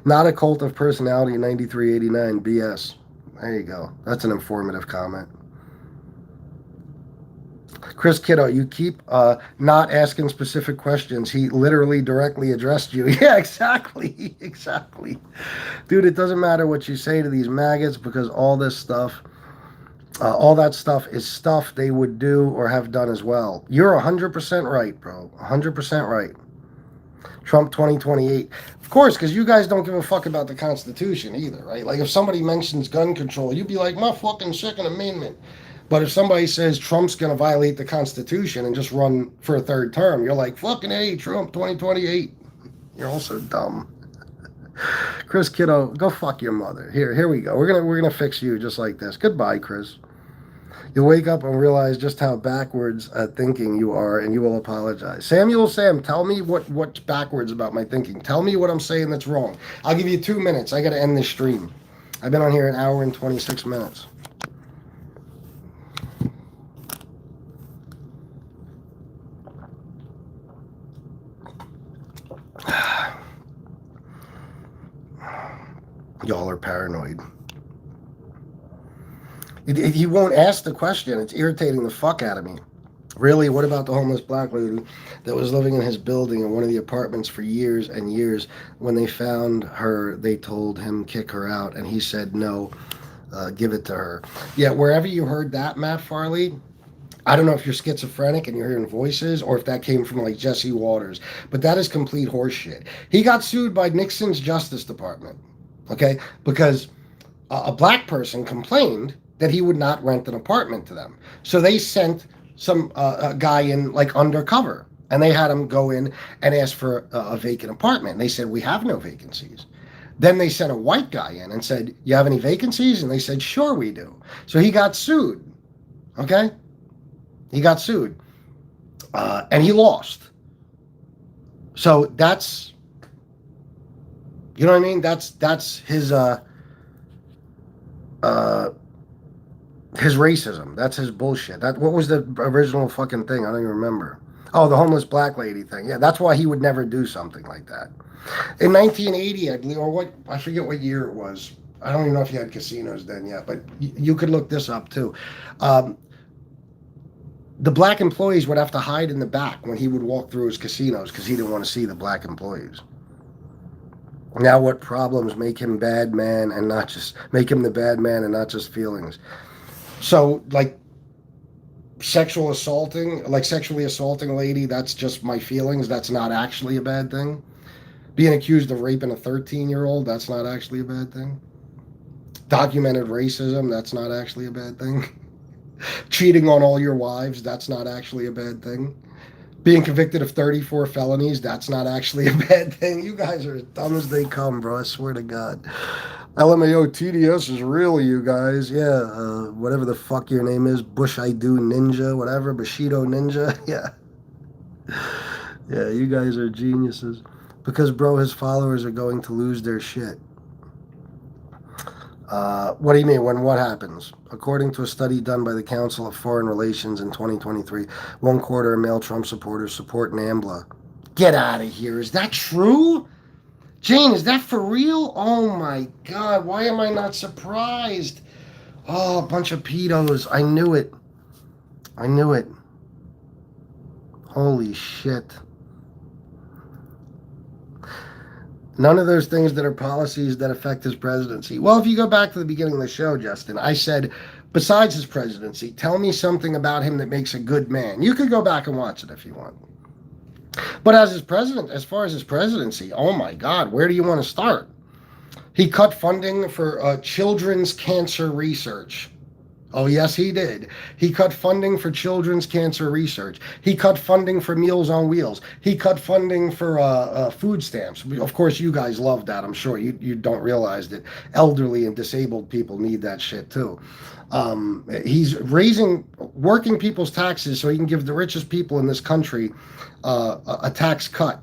Not a cult of personality 9389 BS. There you go. That's an informative comment. Chris Kiddo, you keep not asking specific questions. He literally directly addressed you. Yeah, exactly. Exactly. Dude, it doesn't matter what you say to these maggots, because all this stuff, all that stuff is stuff they would do or have done as well. You're 100% right, bro. 100% right. Trump 2028. Of course, because you guys don't give a fuck about the Constitution either, right? Like, if somebody mentions gun control, you'd be like, my fucking Second Amendment. But if somebody says Trump's going to violate the Constitution and just run for a third term, you're like, fucking hey, Trump 2028. You're also dumb. Chris Kiddo, go fuck your mother. Here we go. We're gonna fix you just like this. Goodbye, Chris. You'll wake up and realize just how backwards thinking you are, and you will apologize. Sam, tell me what's backwards about my thinking. Tell me what I'm saying that's wrong. I'll give you 2 minutes. I got to end this stream. I've been on here an hour and 26 minutes. Y'all are paranoid. He won't ask the question. It's irritating the fuck out of me. Really, what about the homeless black lady that was living in his building in one of the apartments for years and years? When they found her, they told him kick her out, and he said no, give it to her. Yeah, wherever you heard that, Matt Farley, I don't know if you're schizophrenic and you're hearing voices, or if that came from like Jesse Waters, but that is complete horseshit. He got sued by Nixon's Justice Department, okay, because a black person complained that he would not rent an apartment to them. So they sent some a guy in like undercover, and they had him go in and ask for a vacant apartment. And they said, we have no vacancies. Then they sent a white guy in and said, you have any vacancies? And they said, sure we do. So he got sued, okay? He got sued, and he lost. So that's, you know what I mean? That's his racism. That's his bullshit. What was the original fucking thing? I don't even remember. Oh, the homeless black lady thing. Yeah, that's why he would never do something like that. In 1980, I believe, or what, I forget what year it was. I don't even know if you had casinos then yet, but you could look this up too. The black employees would have to hide in the back when he would walk through his casinos because he didn't want to see the black employees. Now what problems make him bad man and not just make him the bad man and not just feelings? So like sexually assaulting a lady, that's just my feelings. That's not actually a bad thing. Being accused of raping a 13-year-old, that's not actually a bad thing. Documented racism, that's not actually a bad thing. Cheating on all your wives, that's not actually a bad thing. Being convicted of 34 felonies, that's not actually a bad thing. You guys are as dumb as they come, bro. I swear to God. LMAO TDS is real, you guys. Yeah, whatever the fuck your name is. Bush I Do Ninja, whatever. Bushido Ninja. Yeah. Yeah, you guys are geniuses. Because, bro, his followers are going to lose their shit. What do you mean? When what happens? According to a study done by the Council of Foreign Relations in 2023, 1/4 of male Trump supporters support NAMBLA. Get out of here. Is that true? Jane, is that for real? Oh my God. Why am I not surprised? Oh, a bunch of pedos. I knew it. I knew it. Holy shit. None of those things that are policies that affect his presidency. Well, if you go back to the beginning of the show, Justin, I said, besides his presidency, tell me something about him that makes a good man. You could go back and watch it if you want. But as his president, as far as his presidency, oh my God, where do you want to start? He cut funding for children's cancer research. Oh, yes, he did. He cut funding for children's cancer research. He cut funding for Meals on Wheels. He cut funding for food stamps. Of course, you guys love that. I'm sure you don't realize that elderly and disabled people need that shit too. He's raising working people's taxes so he can give the richest people in this country a tax cut.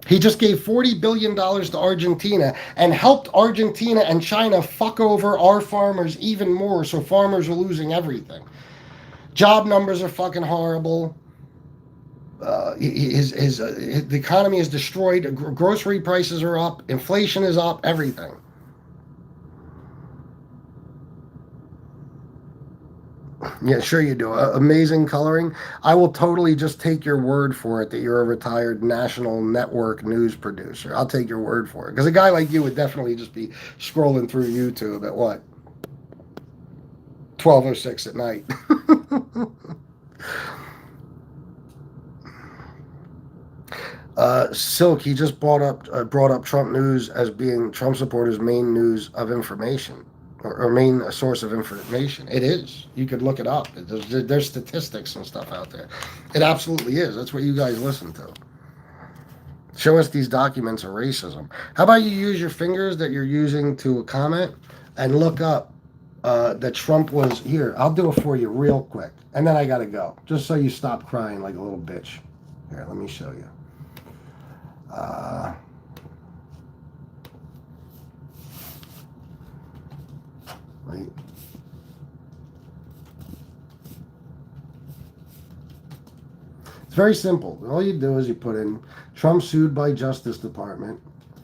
He just gave $40 billion to Argentina and helped Argentina and China fuck over our farmers even more, so farmers are losing everything. Job numbers are fucking horrible. The economy is destroyed. Grocery prices are up. Inflation is up. Everything. Yeah, sure you do. Amazing coloring. I will totally just take your word for it that you're a retired national network news producer. I'll take your word for it. Because a guy like you would definitely just be scrolling through YouTube at what? 12:06 at night. Silk, he just brought up Trump News as being Trump supporters' main news of information. Or main source of information. It is. You could look it up. There's statistics and stuff out there. It absolutely is. That's what you guys listen to. Show us these documents of racism. How about you use your fingers that you're using to comment and look up that Trump was here. I'll do it for you real quick. And then I got to go. Just so you stop crying like a little bitch. Here, let me show you. Wait. It's very simple. All you do is you put in Trump sued by Justice Department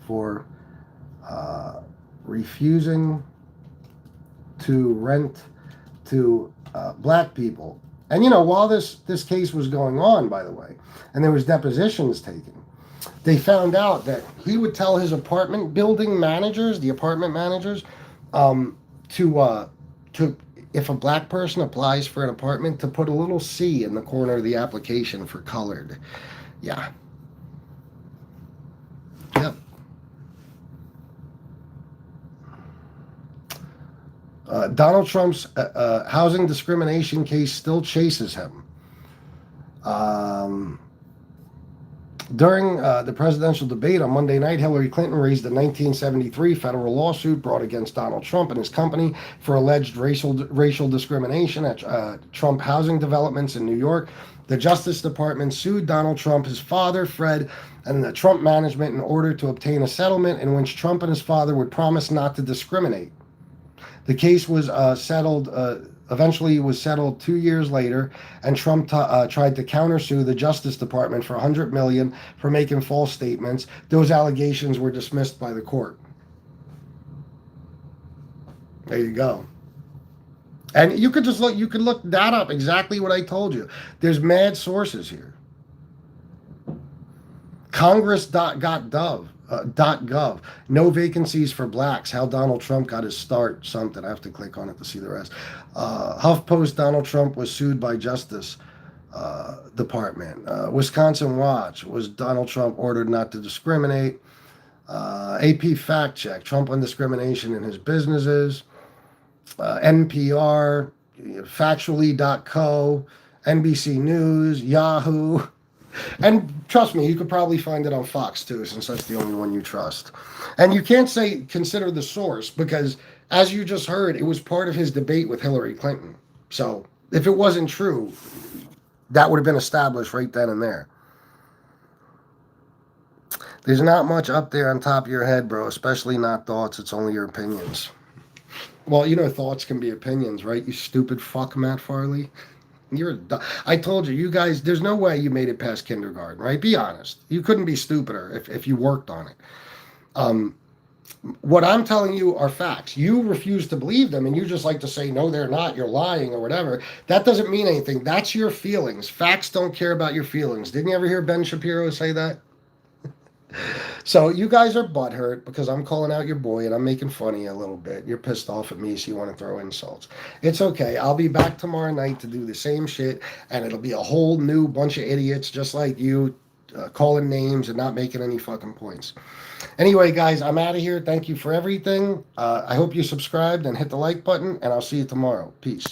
for refusing to rent to black people. And you know, while this case was going on, by the way, and there was depositions taken, they found out that he would tell his apartment building managers, the apartment managers, to if a black person applies for an apartment, to put a little C in the corner of the application for colored. Yeah. Yep. Donald Trump's housing discrimination case still chases him. During the presidential debate on Monday night, Hillary Clinton raised a 1973 federal lawsuit brought against Donald Trump and his company for alleged racial discrimination at Trump housing developments in New York. The Justice Department sued Donald Trump, his father, Fred, and the Trump management in order to obtain a settlement in which Trump and his father would promise not to discriminate. The case was eventually was settled 2 years later, and Trump tried to countersue the Justice Department for $100 million for making false statements. Those allegations were dismissed by the court. There you go. And you could just look. You could look that up. Exactly what I told you. There's mad sources here. Congress.gov. No vacancies for blacks. How Donald Trump got his start. Something. I have to click on it to see the rest. HuffPost. Donald Trump was sued by Justice Department. Wisconsin Watch. Was Donald Trump ordered not to discriminate? AP Fact Check. Trump on discrimination in his businesses. NPR. Factually.co. NBC News. Yahoo. And trust me, you could probably find it on Fox too, since that's the only one you trust. And you can't say consider the source, because as you just heard, it was part of his debate with Hillary Clinton. So if it wasn't true, that would have been established right then and there. There's not much up there on top of your head, bro, especially not thoughts. It's only your opinions. Well, you know, thoughts can be opinions, right? You stupid fuck, Matt Farley. I told you, you guys, there's no way you made it past kindergarten, right? Be honest. You couldn't be stupider if you worked on it. What I'm telling you are facts. You refuse to believe them and you just like to say, no, they're not, you're lying or whatever. That doesn't mean anything. That's your feelings. Facts don't care about your feelings. Didn't you ever hear Ben Shapiro say that? So you guys are butthurt because I'm calling out your boy and I'm making fun of you a little bit. You're pissed off at me, so you want to throw insults. It's okay. I'll be back tomorrow night to do the same shit, and it'll be a whole new bunch of idiots just like you, calling names and not making any fucking points. Anyway, guys, I'm out of here. Thank you for everything. I hope you subscribed and hit the like button, and I'll see you tomorrow. Peace.